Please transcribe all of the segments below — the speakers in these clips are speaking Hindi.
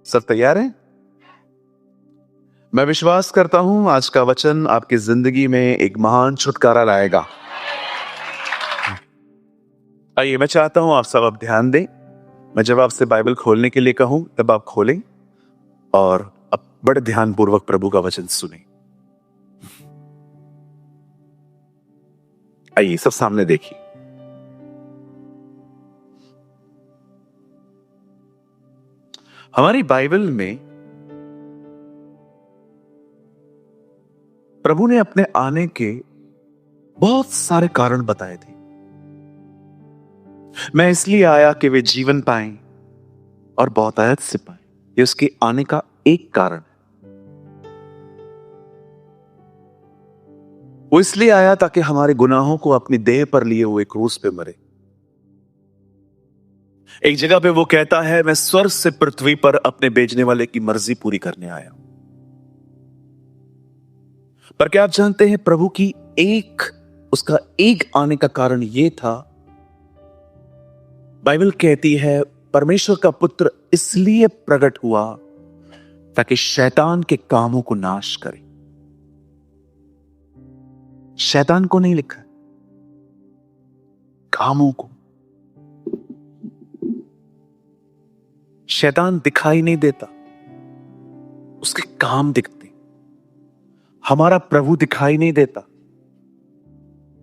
सब तैयार हैं? मैं विश्वास करता हूं आज का वचन आपकी जिंदगी में एक महान छुटकारा लाएगा। आइए, मैं चाहता हूं आप सब अब ध्यान दें। मैं जब आपसे बाइबल खोलने के लिए कहूं तब आप खोलें और अब बड़े ध्यानपूर्वक प्रभु का वचन सुनें। आइए, सब सामने देखिए। हमारी बाइबल में प्रभु ने अपने आने के बहुत सारे कारण बताए थे। मैं इसलिए आया कि वे जीवन पाएं और बहुतायत से पाएं। ये उसके आने का एक कारण है। वो इसलिए आया ताकि हमारे गुनाहों को अपनी देह पर लिए हुए क्रूस पे मरे। एक जगह पे वो कहता है, मैं स्वर्ग से पृथ्वी पर अपने भेजने वाले की मर्जी पूरी करने आया हूं। पर क्या आप जानते हैं, प्रभु की उसका एक आने का कारण यह था। बाइबल कहती है परमेश्वर का पुत्र इसलिए प्रकट हुआ ताकि शैतान के कामों को नाश करे। शैतान को नहीं लिखा, कामों को। शैतान दिखाई नहीं देता, उसके काम दिखते। हमारा प्रभु दिखाई नहीं देता,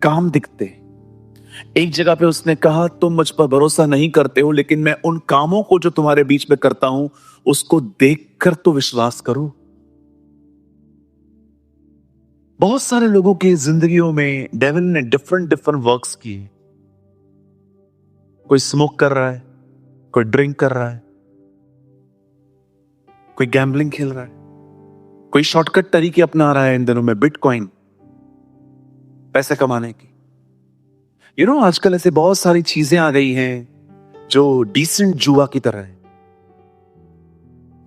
काम दिखते। एक जगह पे उसने कहा, तुम मुझ पर भरोसा नहीं करते हो, लेकिन मैं उन कामों को जो तुम्हारे बीच में करता हूं उसको देखकर तो विश्वास करो। बहुत सारे लोगों की जिंदगियों में डेविल ने डिफरेंट वर्क्स किए। कोई स्मोक कर रहा है, कोई ड्रिंक कर रहा है, कोई गैम्बलिंग खेल रहा है, कोई शॉर्टकट तरीके अपना रहा है इन दिनों में, बिटकॉइन, पैसे कमाने की। आजकल ऐसे बहुत सारी चीजें आ गई हैं जो डिसेंट जुआ की तरह है।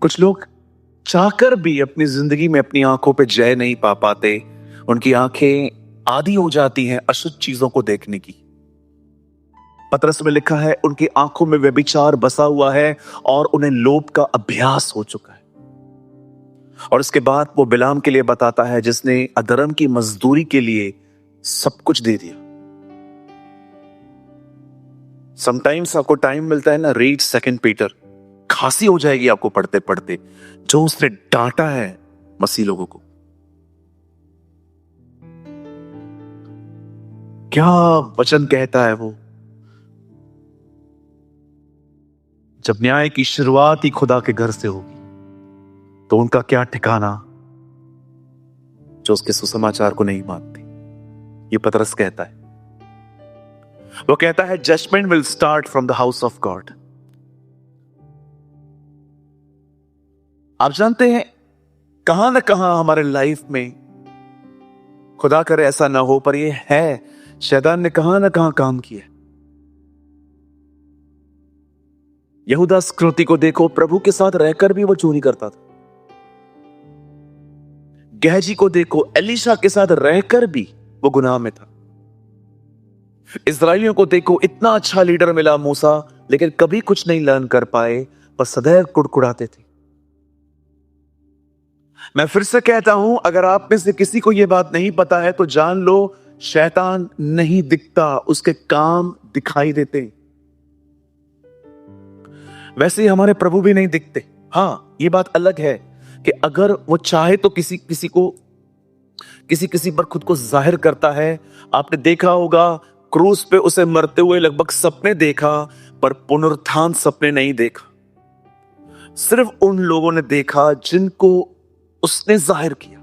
कुछ लोग चाहकर भी अपनी जिंदगी में अपनी आंखों पे जय नहीं पा पाते। उनकी आंखें आदी हो जाती हैं अशुद्ध चीजों को देखने की। पतरस में लिखा है, उनकी आंखों में व्यभिचार बसा हुआ है और उन्हें लोभ का अभ्यास हो चुका है। और उसके बाद वो बिलाम के लिए बताता है, जिसने अधर्म की मजदूरी के लिए सब कुछ दे दिया। समटाइम्स आपको टाइम मिलता है ना, रीड 2 पीटर। खांसी हो जाएगी आपको पढ़ते पढ़ते, जो उसने डांटा है मसीह लोगों को। क्या वचन कहता है वो, जब न्याय की शुरुआत ही खुदा के घर से होगी तो उनका क्या ठिकाना जो उसके सुसमाचार को नहीं मानते। ये पतरस कहता है। वो कहता है, judgment will start from the house of God. आप जानते हैं, कहां ना कहां हमारे लाइफ में, खुदा करे ऐसा ना हो, पर ये है, शैतान ने कहां ना कहां काम किया। यहूदा स्क्रोती को देखो, प्रभु के साथ रहकर भी वो चोरी करता था। गहजी को देखो, एलीशा के साथ रहकर भी वो गुनाह में था। इस्राएलियों को देखो, इतना अच्छा लीडर मिला मूसा, लेकिन कभी कुछ नहीं लर्न कर पाए, पर सदैव कुड़कुड़ाते थे। मैं फिर से कहता हूं, अगर आप में से किसी को यह बात नहीं पता है तो जान लो, शैतान नहीं दिखता, उसके काम दिखाई देते। वैसे ही हमारे प्रभु भी नहीं दिखते। हां, यह बात अलग है कि अगर वो चाहे तो किसी पर खुद को जाहिर करता है। आपने देखा होगा, क्रूस पे उसे मरते हुए लगभग सपने देखा, पर पुनरुत्थान सपने नहीं देखा। सिर्फ उन लोगों ने देखा जिनको उसने जाहिर किया।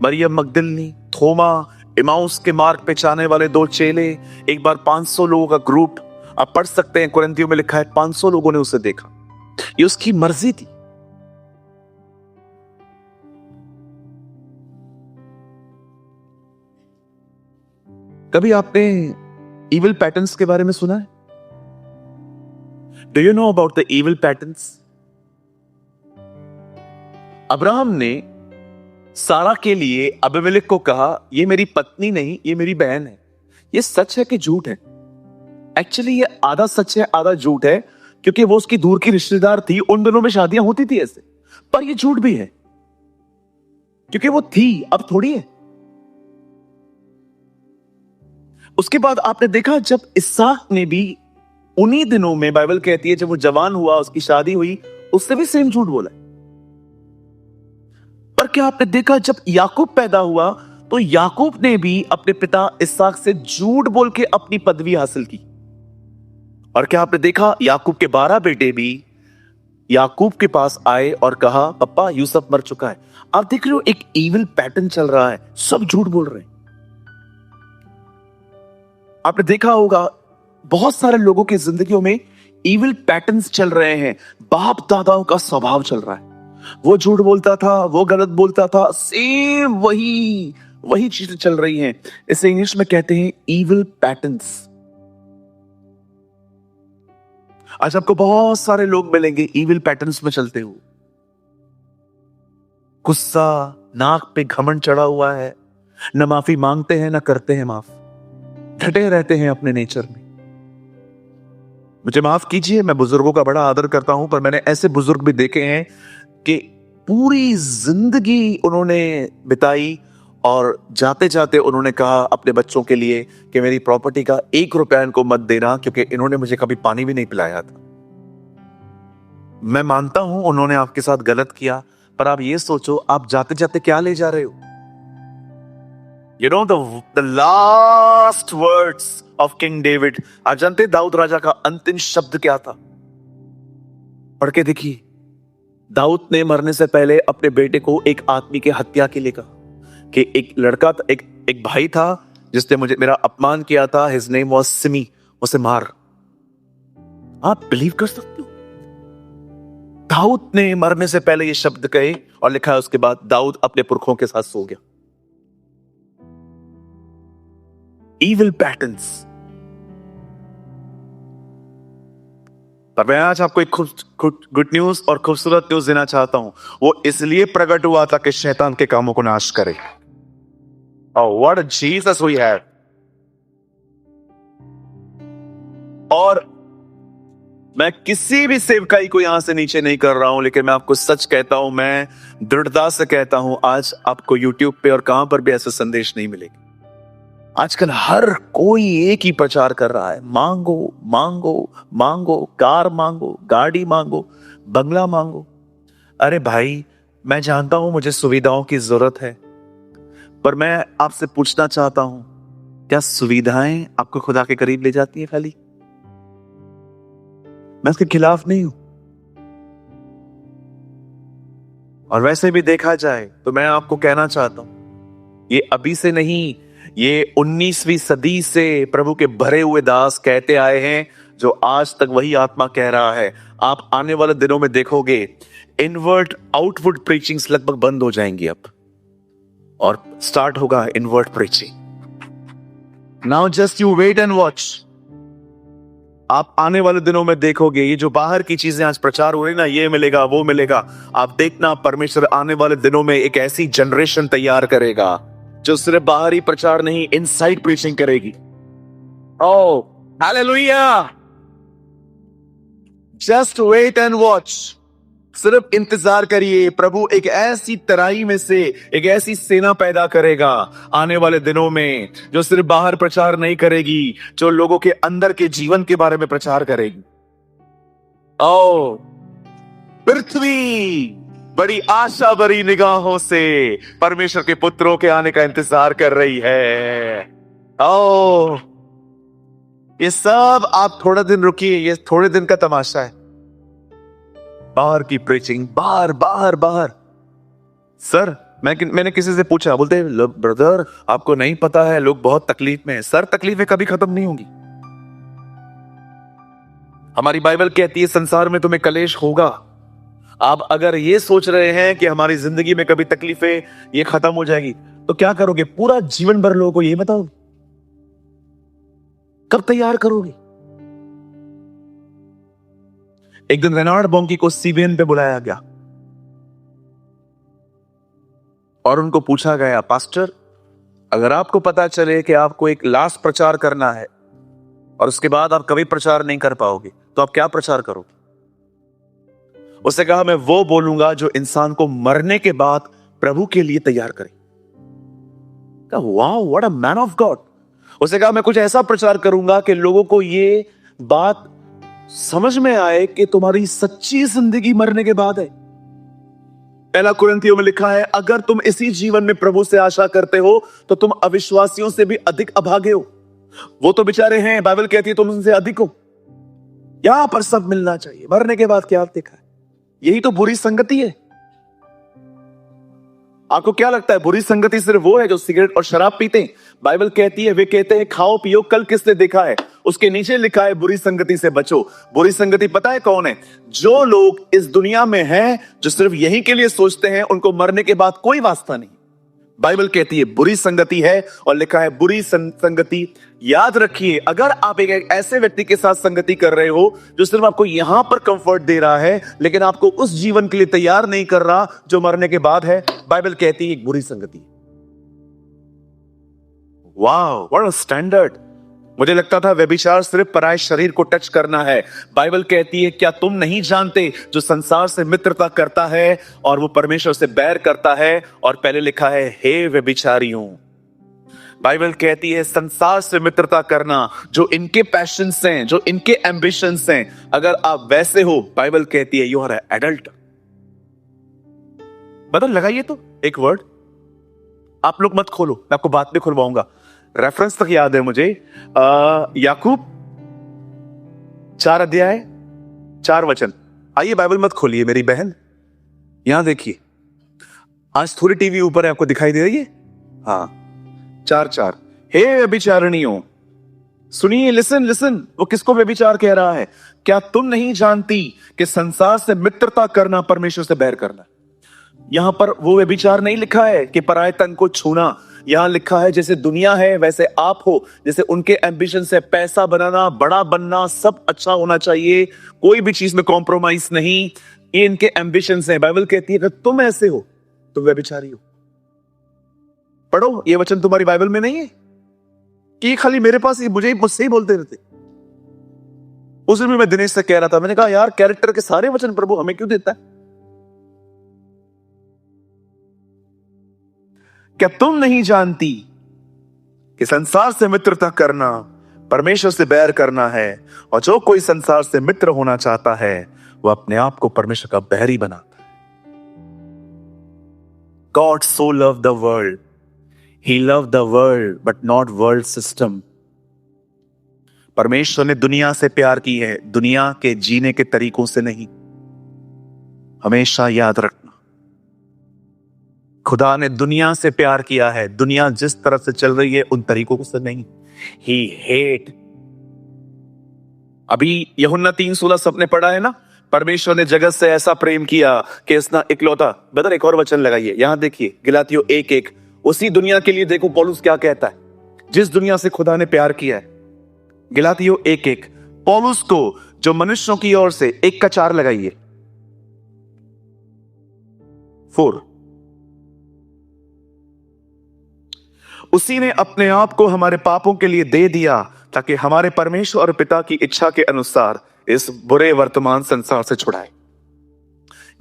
मरियम मगदलिनी, थोमा, इमाउस के मार्ग पे जाने वाले 2 चेले, एक बार 500 लोगों का ग्रुप। आप पढ़ सकते हैं, कुरिन्थियों में लिखा है 500 लोगों ने उसे देखा। ये उसकी मर्जी थी। कभी आपने इविल पैटर्न्स के बारे में सुना है? Do you know about the evil patterns? Abraham ने सारा के लिए अबीमेलेक को कहा, ये मेरी पत्नी नहीं, ये मेरी बहन है। ये सच है कि झूठ है? एक्चुअली ये आधा सच है आधा झूठ है, क्योंकि वो उसकी दूर की रिश्तेदार थी, उन दिनों में शादियां होती थी ऐसे। पर ये झूठ भी है क्योंकि वो थी, अब थोड़ी है। उसके बाद आपने देखा जब इसहाक ने भी उन्हीं दिनों में, बाइबल कहती है जब वो जवान हुआ, उसकी शादी हुई, उससे भी सेम झूठ बोला। पर क्या आपने देखा जब याकूब पैदा हुआ तो याकूब ने भी अपने पिता इसहाक से झूठ बोल के अपनी पदवी हासिल की। और क्या आपने देखा याकूब के 12 बेटे भी याकूब के पास आए और कहा पप्पा यूसुफ मर चुका है। आप देख रहे हो एक इविल पैटर्न चल रहा है, सब झूठ बोल रहे हैं। आपने देखा होगा बहुत सारे लोगों की जिंदगियों में इविल पैटर्न्स चल रहे हैं, बाप दादाओं का स्वभाव चल रहा है। वो झूठ बोलता था, वो गलत बोलता था, सेम वही चीजें चल रही हैं। इसे इंग्लिश में कहते हैं इविल पैटर्न्स। आज आपको बहुत सारे लोग मिलेंगे इविल पैटर्न्स में चलते हुए। गुस्सा, नाक पे घमंड चढ़ा हुआ है, न माफी मांगते हैं न करते हैं माफ, डटे रहते हैं अपने नेचर में। मुझे माफ कीजिए, मैं बुजुर्गों का बड़ा आदर करता हूं, पर मैंने ऐसे बुजुर्ग भी देखे हैं कि पूरी जिंदगी उन्होंने बिताई और जाते जाते उन्होंने कहा अपने बच्चों के लिए कि मेरी प्रॉपर्टी का 1 रुपया इनको मत देना, क्योंकि इन्होंने मुझे कभी पानी भी नहीं पिलाया था। मैं मानता हूं उन्होंने आपके साथ गलत किया, पर आप ये सोचो आप जाते जाते क्या ले जा रहे हो। You know the last words of King David, आप जानते दाऊद राजा का अंतिम शब्द क्या था? पढ़ के देखिए। दाऊद ने मरने से पहले अपने बेटे को एक आदमी के हत्या के लिए कहा कि एक लड़का, एक भाई था जिसने मेरा अपमान किया था, हिज नेम वाज सिमी, उसे मार। आप बिलीव कर सकते हो? दाऊद ने मरने से पहले ये शब्द कहे और लिखा है उसके बाद दाऊद अपने पुरखों के साथ सो गया। Evil patterns। पर मैं आज आपको एक गुड न्यूज और खूबसूरत न्यूज देना चाहता हूं। वो इसलिए प्रकट हुआ था कि शैतान के कामों को नाश करे। Oh, what a Jesus we have। और मैं किसी भी सेवकाई को यहां से नीचे नहीं कर रहा हूं, लेकिन मैं आपको सच कहता हूं, मैं दृढ़ता से कहता हूं, आज आपको YouTube पे और कहां पर भी ऐसे संदेश नहीं मिलेंगे। आजकल हर कोई एक ही प्रचार कर रहा है, मांगो मांगो मांगो, कार मांगो, गाड़ी मांगो, बंगला मांगो। अरे भाई, मैं जानता हूं मुझे सुविधाओं की जरूरत है, पर मैं आपसे पूछना चाहता हूं, क्या सुविधाएं आपको खुदा के करीब ले जाती है? खाली मैं इसके खिलाफ नहीं हूं, और वैसे भी देखा जाए तो मैं आपको कहना चाहता हूं, ये अभी से नहीं, ये 19वीं सदी से प्रभु के भरे हुए दास कहते आए हैं, जो आज तक वही आत्मा कह रहा है। आप आने वाले दिनों में देखोगे इनवर्ट आउटवर्ड प्रीचिंग्स लगभग बंद हो जाएंगी अब, और स्टार्ट होगा invert preaching. Now just you wait and watch. आप आने वाले दिनों में देखोगे ये जो बाहर की चीजें आज प्रचार हो रही ना, ये मिलेगा वो मिलेगा, आप देखना परमेश्वर आने वाले दिनों में एक ऐसी जनरेशन तैयार करेगा जो सिर्फ बाहरी प्रचार नहीं, इनसाइड प्रीचिंग करेगी। Oh hallelujah. Just wait and watch. सिर्फ इंतजार करिए, प्रभु एक ऐसी तराई में से एक ऐसी सेना पैदा करेगा आने वाले दिनों में, जो सिर्फ बाहर प्रचार नहीं करेगी, जो लोगों के अंदर के जीवन के बारे में प्रचार करेगी। ओह, पृथ्वी बड़ी आशा भरी निगाहों से परमेश्वर के पुत्रों के आने का इंतजार कर रही है। ओह, ये सब आप थोड़ा दिन रुकिए, ये थोड़े दिन का तमाशा है। बाहर की प्रीचिंग, बाहर बाहर बाहर। सर, मैंने किसी से पूछा, बोलते ब्रदर आपको नहीं पता है लोग बहुत तकलीफ में हैं। सर, तकलीफें कभी खत्म नहीं होंगी। हमारी बाइबल कहती है संसार में तुम्हें कलेश होगा। आप अगर ये सोच रहे हैं कि हमारी जिंदगी में कभी तकलीफें ये खत्म हो जाएगी, तो क्या करोगे? पूरा जीवन भर लोगों को ये बताओ, कब तैयार करोगे? एक दिन रेनाल्ड बॉन्की को सीबीएन पे बुलाया गया और उनको पूछा गया, पास्टर अगर आपको पता चले कि आपको एक लास्ट प्रचार करना है और उसके बाद आप कभी प्रचार नहीं कर पाओगे, तो आप क्या प्रचार करोगे? उसने कहा मैं वो बोलूंगा जो इंसान को मरने के बाद प्रभु के लिए तैयार करे। Wow, what a man of God. उसने कहा मैं कुछ ऐसा प्रचार करूंगा कि लोगों को ये बात समझ में आए कि तुम्हारी सच्ची जिंदगी मरने के बाद है। पहला कुरिन्थियों में लिखा है, अगर तुम इसी जीवन में प्रभु से आशा करते हो तो तुम अविश्वासियों से भी अधिक अभागे हो। वो तो बेचारे हैं, बाइबल कहती है तुम उनसे अधिक हो। यहां पर सब मिलना चाहिए, मरने के बाद क्या देखा है? यही तो बुरी संगति है। आपको क्या लगता है बुरी संगति सिर्फ वो है जो सिगरेट और शराब पीते हैं? बाइबल कहती है, वे कहते हैं खाओ पियो, कल किसने देखा है? उसके नीचे लिखा है बुरी संगति से बचो। बुरी संगति पता है कौन है? जो लोग इस दुनिया में हैं, जो सिर्फ यही के लिए सोचते हैं उनको मरने के बाद कोई वास्ता नहीं। बाइबल कहती है बुरी संगति है, और लिखा है बुरी संगति। याद रखिए, अगर आप एक ऐसे व्यक्ति के साथ संगति कर रहे हो जो सिर्फ आपको यहां पर कंफर्ट दे रहा है लेकिन आपको उस जीवन के लिए तैयार नहीं कर रहा जो मरने के बाद है, बाइबल कहती है एक बुरी संगति। Wow, what a standard. मुझे लगता था व्यभिचार सिर्फ पराये शरीर को टच करना है। बाइबल कहती है क्या तुम नहीं जानते जो संसार से मित्रता करता है और वो परमेश्वर से बैर करता है? और पहले लिखा है हे व्यभिचारियों। बाइबल कहती है संसार से मित्रता करना, जो इनके पैशंस हैं, जो इनके एम्बिशंस हैं, अगर आप वैसे हो, बाइबल कहती है यू आर एडल्ट। बदल लगाइए तो एक वर्ड, आप लोग मत खोलो, मैं आपको बात में खुलवाऊंगा। रेफरेंस तक याद है मुझे, याकूब 4 अध्याय 4 वचन। आइए बाइबल मत खोलिए मेरी बहन, यहां देखिए। आज थोड़ी टीवी ऊपर है, आपको दिखाई दे रही है? हाँ, 4:4। हे व्यभिचारिणियों, सुनिए, लिसन लिसन, वो किसको व्यभिचार कह रहा है? क्या तुम नहीं जानती कि संसार से मित्रता करना परमेश्वर से बैर करना? यहां पर वो व्यभिचार नहीं लिखा है कि पराये तन को छूना। यहां लिखा है जैसे दुनिया है वैसे आप हो। जैसे उनके एम्बिशन से पैसा बनाना, बड़ा बनना, सब अच्छा होना चाहिए, कोई भी चीज में कॉम्प्रोमाइज नहीं, ये इनके एम्बिशन है। बाइबल कहती है कि तुम ऐसे हो तो व्यभिचारी हो। पढ़ो, ये वचन तुम्हारी बाइबल में नहीं है कि खाली मेरे पास मुझसे ही बोलते रहते। उस दिन भी मैं दिनेश से कह रहा था, मैंने कहा यार कैरेक्टर के सारे वचन प्रभु हमें क्यों देता है? क्या तुम नहीं जानती कि संसार से मित्रता करना परमेश्वर से बैर करना है, और जो कोई संसार से मित्र होना चाहता है वह अपने आप को परमेश्वर का बैरी बनाता है। God so loved the world, He loved the world but not world system. परमेश्वर ने दुनिया से प्यार की है, दुनिया के जीने के तरीकों से नहीं। हमेशा याद रखना, खुदा ने दुनिया से प्यार किया है, दुनिया जिस तरह से चल रही है उन तरीकों से नहीं। He hate। अभी यूहन्ना 3:16 सबने पढ़ा है ना, परमेश्वर ने जगत से ऐसा प्रेम किया कि इसना इकलौता। बदर एक और वचन लगाइए, यहां देखिए गलातियों 1:1। उसी दुनिया के लिए देखो पौलुस क्या कहता है, जिस दुनिया से खुदा ने प्यार किया है। गलातियों 1:1, पौलुस को जो मनुष्यों की ओर से, 1 का 4 लगाइए, 4। उसी ने अपने आप को हमारे पापों के लिए दे दिया ताकि हमारे परमेश्वर और पिता की इच्छा के अनुसार इस बुरे वर्तमान संसार से छुड़ाए।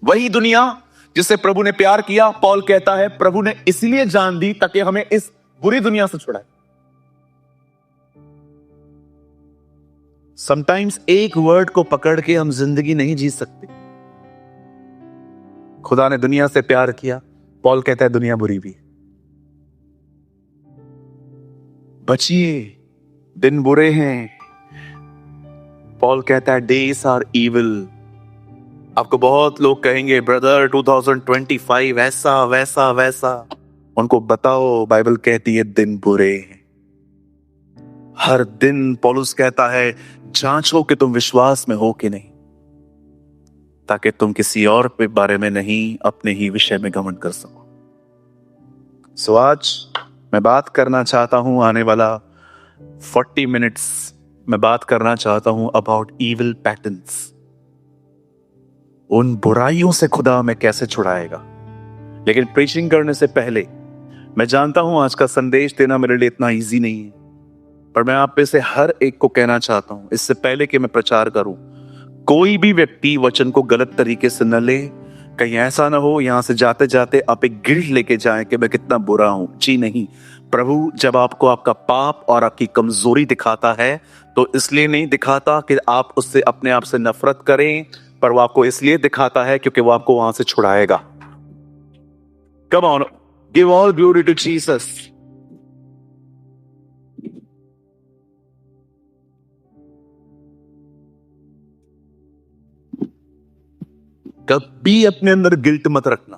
वही दुनिया जिससे प्रभु ने प्यार किया, पौल कहता है प्रभु ने इसलिए जान दी ताकि हमें इस बुरी दुनिया से छुड़ाए। समटाइम्स एक वर्ड को पकड़ के हम जिंदगी नहीं जी सकते। खुदा ने दुनिया से प्यार किया, पौल कहता है दुनिया बुरी भी है। बचिए, दिन बुरे हैं। पॉल कहता है डेज आर इविल। आपको बहुत लोग कहेंगे ब्रदर 2025 ऐसा वैसा वैसा, उनको बताओ बाइबल कहती है दिन बुरे हैं। हर दिन पौलुस कहता है जांचो कि तुम विश्वास में हो कि नहीं, ताकि तुम किसी और के बारे में नहीं अपने ही विषय में घमंड कर सको। सो आज मैं बात करना चाहता हूं, आने वाला 40 मिनट्स मैं बात करना चाहता हूं अबाउट इविल पैटर्न्स। उन बुराइयों से खुदा हमें कैसे छुड़ाएगा। लेकिन प्रीचिंग करने से पहले मैं जानता हूं आज का संदेश देना मेरे लिए इतना इजी नहीं है, पर मैं आप में से हर एक को कहना चाहता हूं, इससे पहले कि मैं प्रचार करूं, कोई भी व्यक्ति वचन को गलत तरीके से न ले। कहीं ऐसा ना हो यहां से जाते जाते आप एक गिल्ट लेके जाएं कि मैं कितना बुरा हूं। जी नहीं, प्रभु जब आपको आपका पाप और आपकी कमजोरी दिखाता है तो इसलिए नहीं दिखाता कि आप उससे अपने आप से नफरत करें, पर वो आपको इसलिए दिखाता है क्योंकि वो आपको वहां से छुड़ाएगा। Come on, give all glory to Jesus. कभी अपने अंदर गिल्ट मत रखना।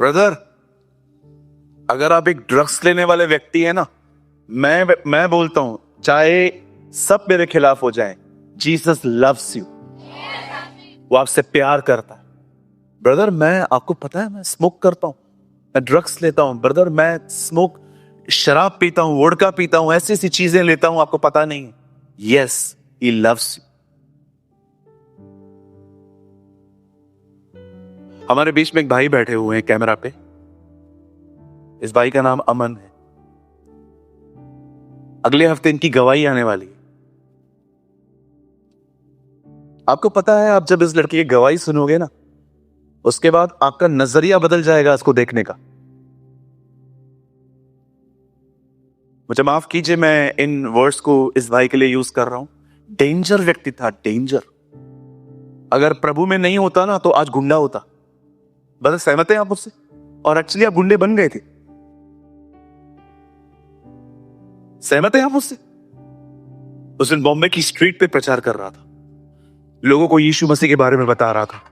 ब्रदर, अगर आप एक ड्रग्स लेने वाले व्यक्ति है ना, मैं बोलता हूं चाहे सब मेरे खिलाफ हो जाए, जीसस लव्स यू। वो आपसे प्यार करता है। ब्रदर, मैं आपको पता है मैं स्मोक करता हूं, मैं ड्रग्स लेता हूं। ब्रदर, मैं स्मोक शराब पीता हूं, वोडका पीता हूं, ऐसी ऐसी चीजें लेता हूं, आपको पता नहीं है। Yes, he loves you. हमारे बीच में एक भाई बैठे हुए हैं कैमरा पे। इस भाई का नाम अमन है। अगले हफ्ते इनकी गवाही आने वाली है। आपको पता है, आप जब इस लड़की की गवाही सुनोगे ना, उसके बाद आपका नजरिया बदल जाएगा इसको देखने का। मुझे माफ कीजिए, मैं इन वर्ड्स को इस भाई के लिए यूज कर रहा हूं। डेंजर व्यक्ति था, डेंजर। अगर प्रभु में नहीं होता ना तो आज गुंडा होता। बस सहमत हैं आप मुझसे? और एक्चुअली आप गुंडे बन गए थे। सहमत हैं आप मुझसे? उस दिन बॉम्बे की स्ट्रीट पे प्रचार कर रहा था, लोगों को यीशु मसीह के बारे में बता रहा था।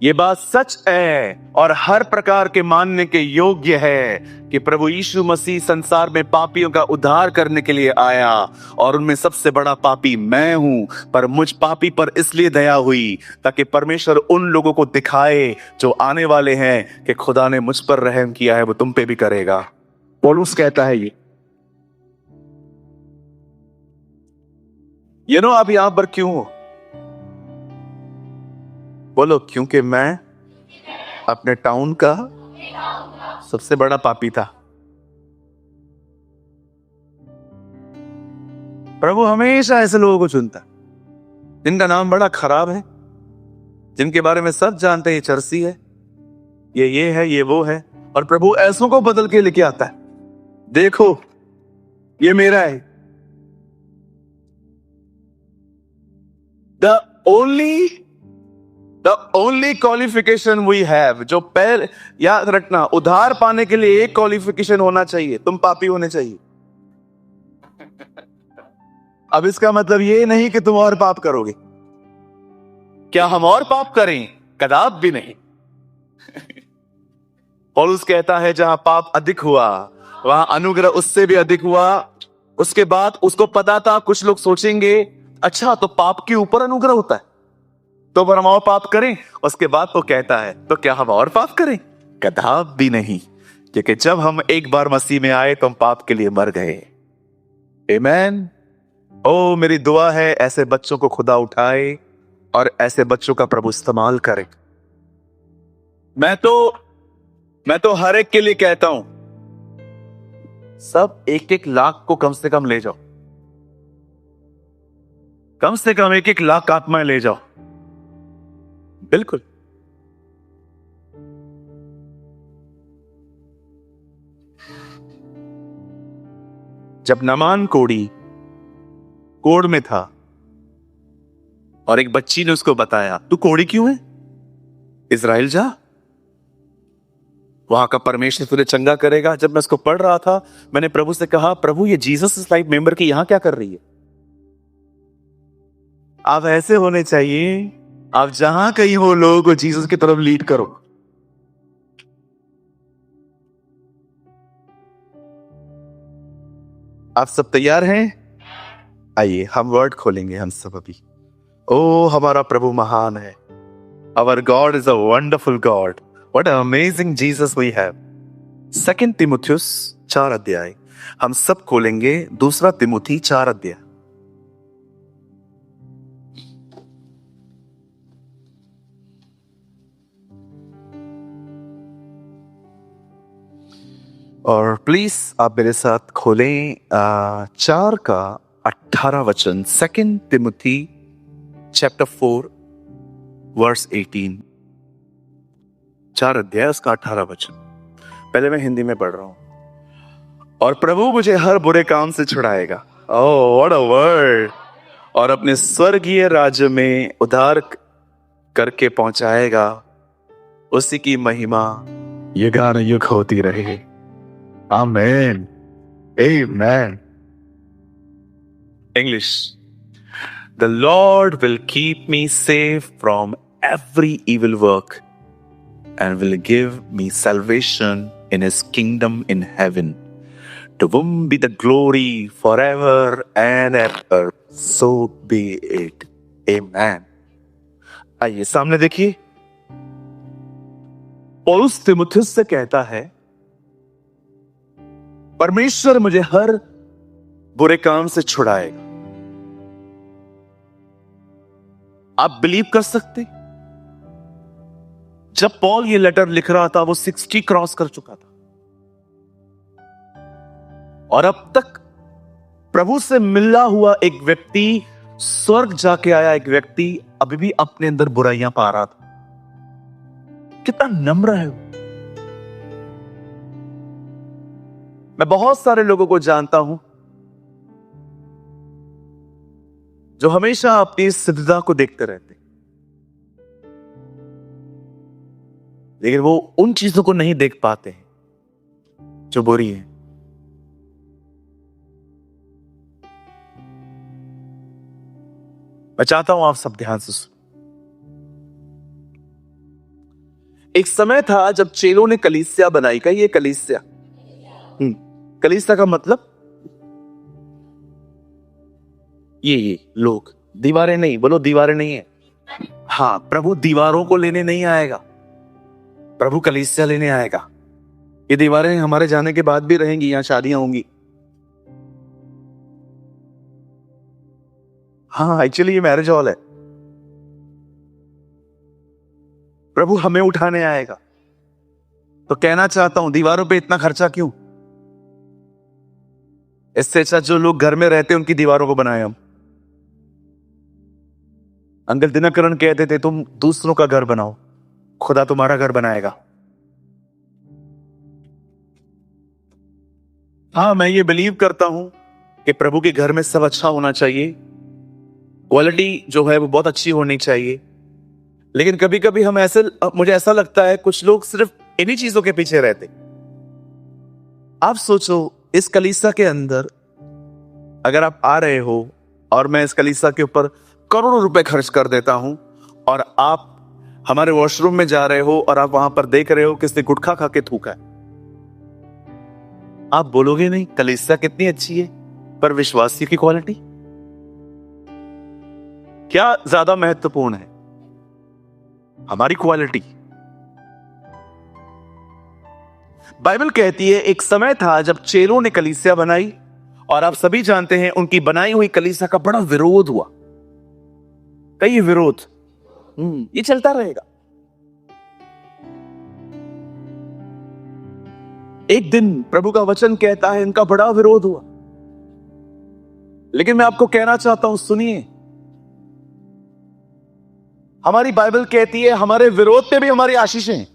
ये बात सच है और हर प्रकार के मानने के योग्य है कि प्रभु यीशु मसीह संसार में पापियों का उद्धार करने के लिए आया, और उनमें सबसे बड़ा पापी मैं हूं। पर मुझ पापी पर इसलिए दया हुई ताकि परमेश्वर उन लोगों को दिखाए जो आने वाले हैं कि खुदा ने मुझ पर रहम किया है, वो तुम पे भी करेगा। पौलुस कहता है ये नो आप यहां पर क्यों हो? बोलो, क्योंकि मैं अपने टाउन का सबसे बड़ा पापी था। प्रभु हमेशा ऐसे लोगों को चुनता है जिनका नाम बड़ा खराब है, जिनके बारे में सब जानते हैं ये चर्सी है, ये है, ये वो है, और प्रभु ऐसों को बदल के लेके आता है। देखो, ये मेरा है। The only qualification we have, जो पहले याद रखना, उधार पाने के लिए एक क्वालिफिकेशन होना चाहिए, तुम पापी होने चाहिए। अब इसका मतलब ये नहीं कि तुम और पाप करोगे। क्या हम और पाप करें? कदाप भी नहीं। पौलुस कहता है जहां पाप अधिक हुआ वहां अनुग्रह उससे भी अधिक हुआ। उसके बाद उसको पता था कुछ लोग सोचेंगे अच्छा तो पाप के ऊपर अनुग्रह होता है, तो पर हम और पाप करें। उसके बाद वो कहता है तो क्या हम और पाप करें? कदाप भी नहीं, क्योंकि जब हम एक बार मसीह में आए तो हम पाप के लिए मर गए। आमीन। ओ मेरी दुआ है ऐसे बच्चों को खुदा उठाए और ऐसे बच्चों का प्रभु इस्तेमाल करे। मैं तो हर एक के लिए कहता हूं, सब 1-1 लाख को कम से कम ले जाओ, कम से कम 1-1 लाख आत्माएं ले जाओ। बिल्कुल। जब नमान कोढ़ में था और एक बच्ची ने उसको बताया तू कोढ़ी क्यों है, इजराइल जा, वहां का परमेश्वर तुझे चंगा करेगा। जब मैं उसको पढ़ रहा था मैंने प्रभु से कहा, प्रभु ये जीसस इज लाइफ मेंबर की यहां क्या कर रही है? आप ऐसे होने चाहिए, आप जहां कहीं हो लोगों को जीसस की तरफ लीड करो। आप सब तैयार हैं? आइए हम वर्ड खोलेंगे हम सब अभी। ओ हमारा प्रभु महान है। Our God is a wonderful God. What an amazing Jesus we have. 2 तिमुथियुस 4 अध्याय हम सब खोलेंगे। 2 तिमुथी 4 अध्याय। और प्लीज आप मेरे साथ खोलें 4 का 18 वचन, 2 तिमुथी चैप्टर 4 वर्स 18। 4 अध्याय उसका 18 वचन। पहले मैं हिंदी में पढ़ रहा हूं। और प्रभु मुझे हर बुरे काम से छुड़ाएगा, ओह व्हाट अ वर्ड, और अपने स्वर्गीय राज्य में उद्धार करके पहुंचाएगा। उसी की महिमा युगानुयुग होती रहे, आमीन, आमेन। English. The Lord will keep me safe from every evil work and will give me salvation in his kingdom in heaven. To whom be the glory forever and ever. So be it. Amen. आइए सामने देखिए, पौलुस तीमुथियुस से कहता है, परमेश्वर मुझे हर बुरे काम से छुड़ाएगा। आप बिलीव कर सकते? जब पॉल ये लेटर लिख रहा था वो 60 क्रॉस कर चुका था, और अब तक प्रभु से मिला हुआ एक व्यक्ति, स्वर्ग जाके आया एक व्यक्ति, अभी भी अपने अंदर बुराइयां पा रहा था। कितना नम्र है वो। मैं बहुत सारे लोगों को जानता हूं जो हमेशा अपनी सिद्धता को देखते रहते, लेकिन वो उन चीजों को नहीं देख पाते हैं जो बुरी है। मैं चाहता हूं आप सब ध्यान से सुनो। एक समय था जब चेलों ने कलीसिया बनाई। कहिए कलीसिया। कलीसिया का मतलब ये लोग, दीवारें नहीं, बोलो दीवारें नहीं है। हाँ, प्रभु दीवारों को लेने नहीं आएगा, प्रभु कलीसिया लेने आएगा। ये दीवारें हमारे जाने के बाद भी रहेंगी, यहां शादियां होंगी। हाँ, एक्चुअली ये मैरिज हॉल है। प्रभु हमें उठाने आएगा। तो कहना चाहता हूं, दीवारों पे इतना खर्चा क्यों? इससे अच्छा जो लोग घर में रहते हैं उनकी दीवारों को बनाए हम। अंकल दिनकरण कहते थे, तुम दूसरों का घर बनाओ, खुदा तुम्हारा घर बनाएगा। हाँ, मैं ये बिलीव करता हूं कि प्रभु के घर में सब अच्छा होना चाहिए, क्वालिटी जो है वो बहुत अच्छी होनी चाहिए। लेकिन कभी कभी हम मुझे ऐसा लगता है कुछ लोग सिर्फ इन्हीं चीजों के पीछे रहते। आप सोचो, इस कलीसिया के अंदर अगर आप आ रहे हो और मैं इस कलीसिया के ऊपर करोड़ों रुपए खर्च कर देता हूं, और आप हमारे वॉशरूम में जा रहे हो और आप वहां पर देख रहे हो किसने गुटखा खा के थूका है, आप बोलोगे नहीं कलीसिया कितनी अच्छी है, पर विश्वासी की क्वालिटी क्या ज्यादा महत्वपूर्ण है? हमारी क्वालिटी। बाइबल कहती है एक समय था जब चेलों ने कलीसिया बनाई, और आप सभी जानते हैं उनकी बनाई हुई कलीसिया का बड़ा विरोध हुआ। कई विरोध, ये चलता रहेगा। एक दिन प्रभु का वचन कहता है इनका बड़ा विरोध हुआ। लेकिन मैं आपको कहना चाहता हूं, सुनिए, हमारी बाइबल कहती है हमारे विरोध पे भी हमारी आशीषें।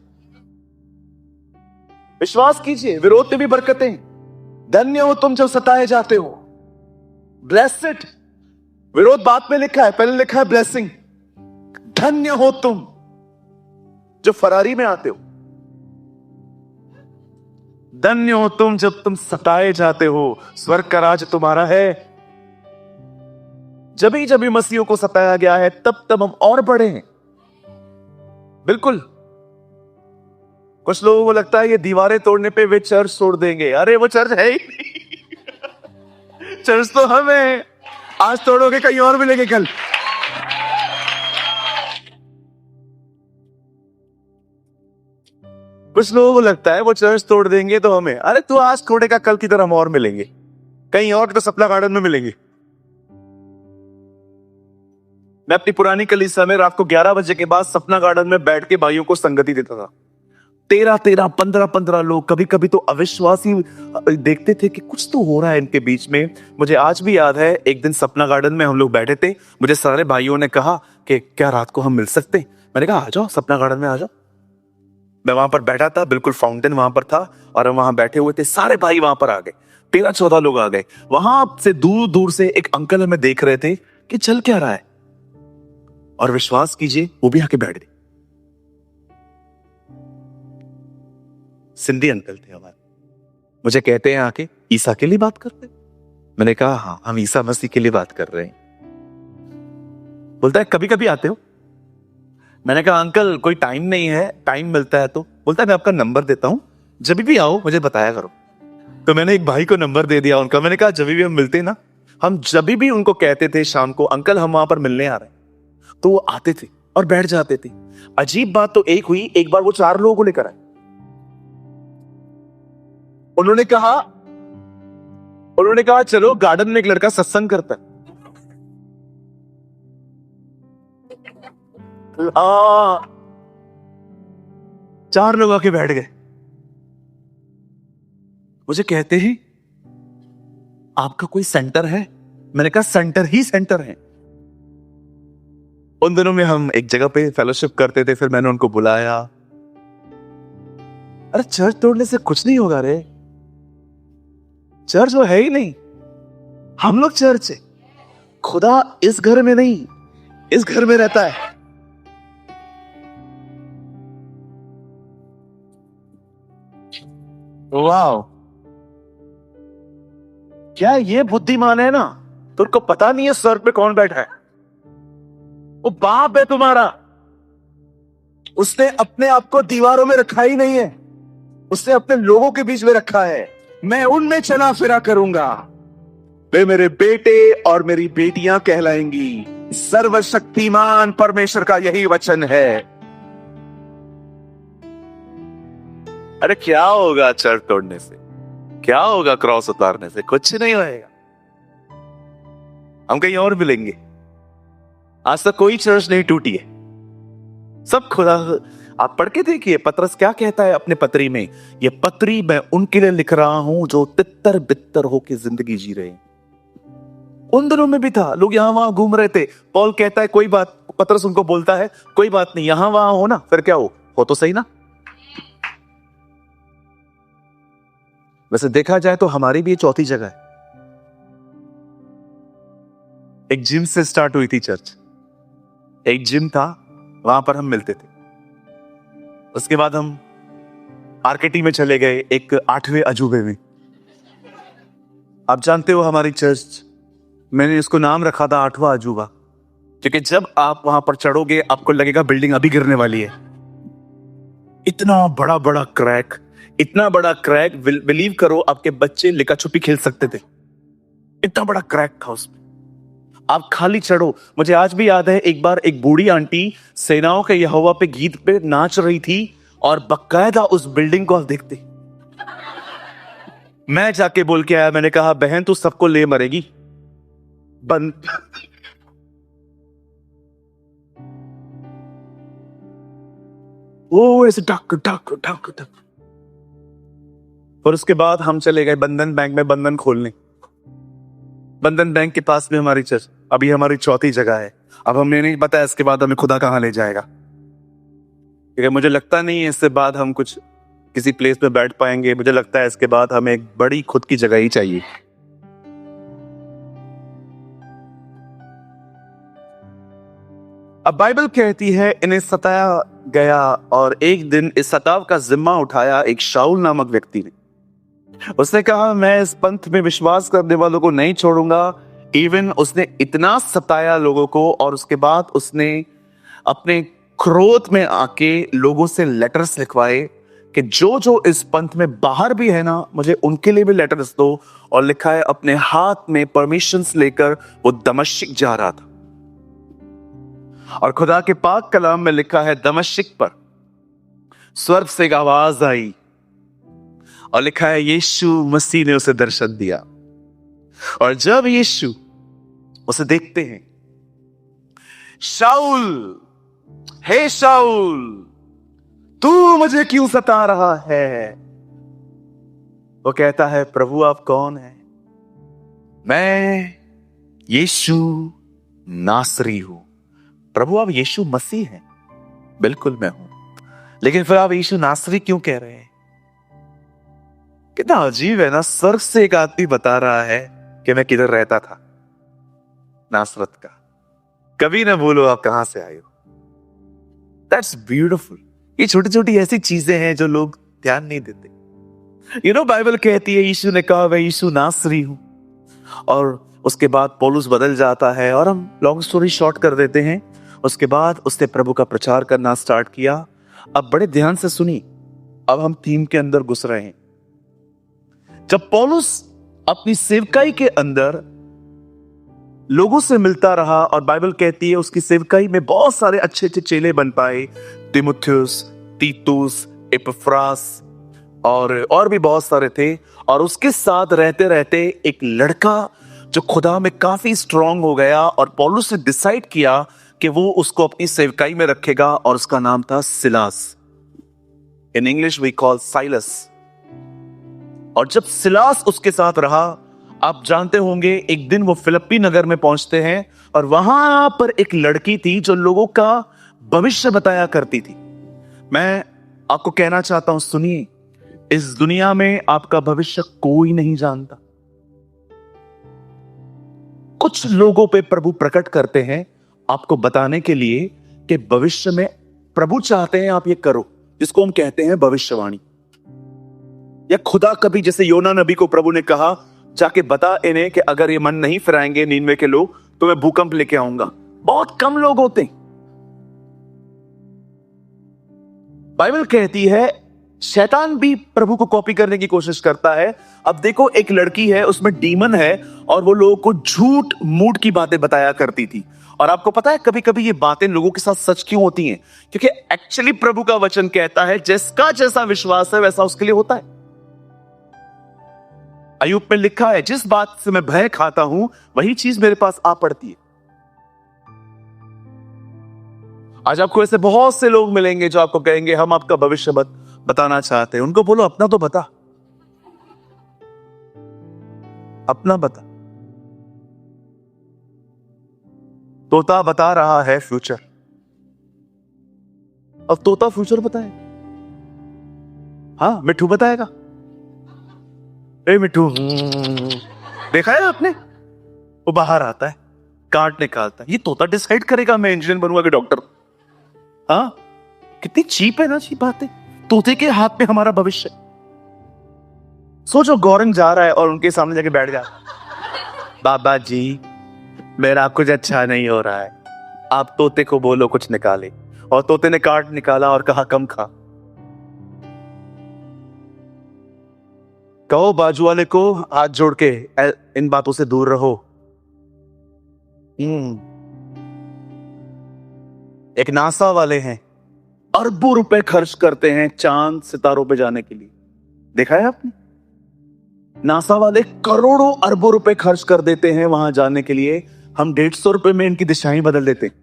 विश्वास कीजिए, विरोध पे भी बरकतें। धन्य हो तुम जब सताए जाते हो, ब्लेस्ड। विरोध बाद में लिखा है, पहले लिखा है ब्लेसिंग। धन्य हो तुम जो फरारी में आते हो, धन्य हो तुम जब तुम सताए जाते हो, स्वर्ग का राज तुम्हारा है। जब भी मसीहों को सताया गया है तब हम और बढ़े हैं। बिल्कुल। कुछ लोगों को लगता है ये दीवारें तोड़ने पे वे चर्च तोड़ देंगे। अरे वो चर्च है ही नहीं। चर्च तो हम है। आज तोड़ोगे कहीं और मिलेंगे कल। कुछ लोगों को लगता है वो चर्च तोड़ देंगे तो हमें, अरे तू आज तोड़ेगा कल की तरह हम और मिलेंगे कहीं और, तो सपना गार्डन में मिलेंगे। मैं अपनी पुरानी कलीसिया में रात को 11 बजे के बाद सपना गार्डन में बैठ के भाइयों को संगति देता था। 13 13 15 15 लोग, कभी कभी तो अविश्वासी देखते थे कि कुछ तो हो रहा है इनके बीच में। मुझे आज भी याद है, एक दिन सपना गार्डन में हम लोग बैठे थे, मुझे सारे भाइयों ने कहा कि क्या रात को हम मिल सकते हैं। मैंने कहा आ जाओ, सपना गार्डन में आ जाओ। मैं वहां पर बैठा था, बिल्कुल फाउंटेन वहां पर था, और हम वहां बैठे हुए थे, सारे भाई वहां पर आ गए, 13 14 लोग आ गए। वहां से दूर दूर से एक अंकल हमें देख रहे थे कि चल क्या रहा है, और विश्वास कीजिए वो भी आके बैठ गए। सिंधी अंकल थे हमारे। मुझे कहते हैं आके, ईसा के लिए बात करते? मैंने कहा हाँ, हम ईसा मसीह के लिए बात कर रहे हैं। बोलता है कभी कभी आते हो? मैंने कहा अंकल कोई टाइम नहीं है, टाइम मिलता है तो। बोलता है मैं आपका नंबर देता हूं, जब भी आओ मुझे बताया करो। तो मैंने एक भाई को नंबर दे दिया उनका। मैंने कहा जब भी हम मिलते ना, हम जब भी उनको कहते थे शाम को अंकल हम वहां पर मिलने आ रहे हैं, तो वो आते थे और बैठ जाते थे। अजीब बात तो एक हुई, एक बार वो 4 लोगों को लेकर आए। उन्होंने कहा चलो गार्डन में एक लड़का सत्संग करता है। हाँ, 4 लोग आके बैठ गए। मुझे कहते हैं आपका कोई सेंटर है? मैंने कहा सेंटर ही सेंटर है। उन दिनों में हम एक जगह पे फेलोशिप करते थे, फिर मैंने उनको बुलाया। अरे चर्च तोड़ने से कुछ नहीं होगा रे, चर्च वो है ही नहीं, हम लोग चर्च है। खुदा इस घर में नहीं, इस घर में रहता है। वाह, क्या ये बुद्धिमान है ना? तुमको पता नहीं है सर पे कौन बैठा है? वो बाप है तुम्हारा। उसने अपने आप को दीवारों में रखा ही नहीं है, उसने अपने लोगों के बीच में रखा है। मैं उनमें चला फिरा करूंगा, वे मेरे बेटे और मेरी बेटियां कहलाएंगी। सर्वशक्तिमान परमेश्वर का यही वचन है। अरे क्या होगा चर्च तोड़ने से? क्या होगा क्रॉस उतारने से? कुछ नहीं होएगा, हम कहीं और मिलेंगे। आज तक कोई चर्च नहीं टूटी है, सब खुदा। आप पढ़ के देखिए पतरस क्या कहता है अपने पत्री में, ये पत्री मैं उनके लिए लिख रहा हूं जो तितर बित्तर होके जिंदगी जी रहे हैं। उन दिनों में भी था, लोग यहां वहां घूम रहे थे। पौल कहता है कोई बात, पतरस उनको बोलता है कोई बात नहीं, यहां वहां हो ना, फिर क्या हो तो सही ना। वैसे देखा जाए तो हमारी भी ये चौथी जगह है। एक जिम से स्टार्ट हुई थी चर्च, एक जिम था, वहां पर हम मिलते थे। उसके बाद हम आरकेटी में चले गए, एक 8वें अजूबे में। आप जानते हो हमारी चर्च, मैंने इसको नाम रखा था 8वां अजूबा, क्योंकि जब आप वहां पर चढ़ोगे आपको लगेगा बिल्डिंग अभी गिरने वाली है। इतना बड़ा बड़ा क्रैक, इतना बड़ा क्रैक, बिलीव करो आपके बच्चे लिका छुपी खेल सकते थे, इतना बड़ा क्रैक था उसमें। आप खाली चढ़ो। मुझे आज भी याद है, एक बार एक बूढ़ी आंटी सेनाओं के यहोवा पे गीत पे नाच रही थी और बकायदा उस बिल्डिंग को आप देखते। मैं जाके बोल के आया, मैंने कहा बहन तू सबको ले मरेगी, बंद। वो ऐसे टक टक टक टक। और उसके बाद हम चले गए बंधन बैंक में बंधन खोलने। बंधन बैंक के पास में हमारी चर्च, अभी हमारी चौथी जगह है। अब हमें नहीं पता इसके बाद हमें खुदा कहां ले जाएगा, क्योंकि मुझे लगता नहीं है इसके बाद हम कुछ किसी प्लेस पे बैठ पाएंगे। मुझे लगता है इसके बाद हमें एक बड़ी खुद की जगह ही चाहिए। अब बाइबल कहती है इन्हें सताया गया और एक दिन इस सताव का जिम्मा उठाया एक शाऊल नामक व्यक्ति ने। उसने कहा मैं इस पंथ में विश्वास करने वालों को नहीं छोड़ूंगा। इवन उसने इतना सताया लोगों को, और उसके बाद उसने अपने क्रोध में आके लोगों से लेटर्स लिखवाए कि जो जो इस पंथ में बाहर भी है ना, मुझे उनके लिए भी लेटर्स दो। और लिखा है अपने हाथ में परमिशंस लेकर वो दमिश्क जा रहा था, और खुदा के पाक कलाम में लिखा है दमिश्क पर स्वर्ग से एक आवाज आई और लिखा है यीशु मसीह ने उसे दर्शन दिया। और जब यीशु उसे देखते हैं, शाऊल, हे शाऊल तू मुझे क्यों सता रहा है? वो कहता है, प्रभु आप कौन है? मैं यीशु नासरी हूं। प्रभु आप यीशु मसीह हैं? बिल्कुल मैं हूं, लेकिन फिर आप यीशु नासरी क्यों कह रहे हैं? कितना अजीब है ना, स्वर्ग से एक आदमी बता रहा है कि मैं किधर रहता था, नासरत का। कभी ना बोलो आप कहां से आए हो। That's beautiful. ये छोटी छोटी ऐसी चीजें हैं जो लोग ध्यान नहीं देते। बाइबल कहती है, यीशु ने कहा मैं यीशु नासरी हूं, और उसके बाद पौलुस बदल जाता है, और हम लॉन्ग स्टोरी शॉर्ट कर देते हैं। उसके बाद उसने प्रभु का प्रचार करना स्टार्ट किया। अब बड़े ध्यान से सुनिए, अब हम थीम के अंदर घुस रहे हैं। जब पौलुस अपनी सेवकाई के अंदर लोगों से मिलता रहा, और बाइबल कहती है उसकी सेवकाई में बहुत सारे अच्छे अच्छे चेले बन पाए, तीमुथियुस, तीतुस, एपफ्रास और भी बहुत सारे थे। और उसके साथ रहते रहते एक लड़का जो खुदा में काफी स्ट्रांग हो गया, और पौलुस ने डिसाइड किया कि वो उसको अपनी सेवकाई में रखेगा, और उसका नाम था Silas. In English we call Silas. और जब सिलास उसके साथ रहा, आप जानते होंगे, एक दिन वो फिलिप्पी नगर में पहुंचते हैं, और वहां पर एक लड़की थी जो लोगों का भविष्य बताया करती थी। मैं आपको कहना चाहता हूं, सुनिए, इस दुनिया में आपका भविष्य कोई नहीं जानता। कुछ लोगों पे प्रभु प्रकट करते हैं आपको बताने के लिए कि भविष्य में प्रभु चाहते हैं आप ये करो, जिसको हम कहते हैं भविष्यवाणी। या खुदा कभी, जैसे योना नबी को प्रभु ने कहा जाके बता इन्हें कि अगर ये मन नहीं फिराएंगे नीनवे के लोग, तो मैं भूकंप लेके आऊंगा। बहुत कम लोग होते हैं। बाइबल कहती है शैतान भी प्रभु को कॉपी करने की कोशिश करता है। अब देखो, एक लड़की है, उसमें डीमन है, और वो लोगों को झूठ मूठ की बातें बताया करती थी। और आपको पता है कभी कभी ये बातें लोगों के साथ सच क्यों होती हैं? क्योंकि एक्चुअली प्रभु का वचन कहता है जिसका जैसा विश्वास है वैसा उसके लिए होता है। अय्यूब में लिखा है, जिस बात से मैं भय खाता हूं वही चीज मेरे पास आ पड़ती है। आज आपको ऐसे बहुत से लोग मिलेंगे जो आपको कहेंगे हम आपका भविष्य बताना चाहते हैं। उनको बोलो अपना तो बता, अपना बता। तोता बता रहा है फ्यूचर, अब तोता फ्यूचर बताए? हाँ, मिट्ठू बताएगा। ए मिट्ठू, देखा है आपने? वो बाहर आता है, कार्ड निकालता है। ये तोता डिसाइड करेगा मैं इंजीनियर बनूंगा कि डॉक्टर? हाँ, कितनी चीप है ना ये बातें। तोते के हाथ में हमारा भविष्य। सोचो, गौरंग जा रहा है और उनके सामने जाके बैठ जा, बाबा जी मेरा कुछ अच्छा नहीं हो रहा है, आप तोते को बोलो कुछ निकाले। और तोते ने कार्ड निकाला और कहा कम खा। कहो बाजू वाले को हाथ जोड़ के इन बातों से दूर रहो। एक नासा वाले हैं, अरबों रुपए खर्च करते हैं चांद सितारों पे जाने के लिए। देखा है आपने? नासा वाले करोड़ों अरबों रुपए खर्च कर देते हैं वहां जाने के लिए। हम 150 रुपए में इनकी दिशाएं बदल देते हैं।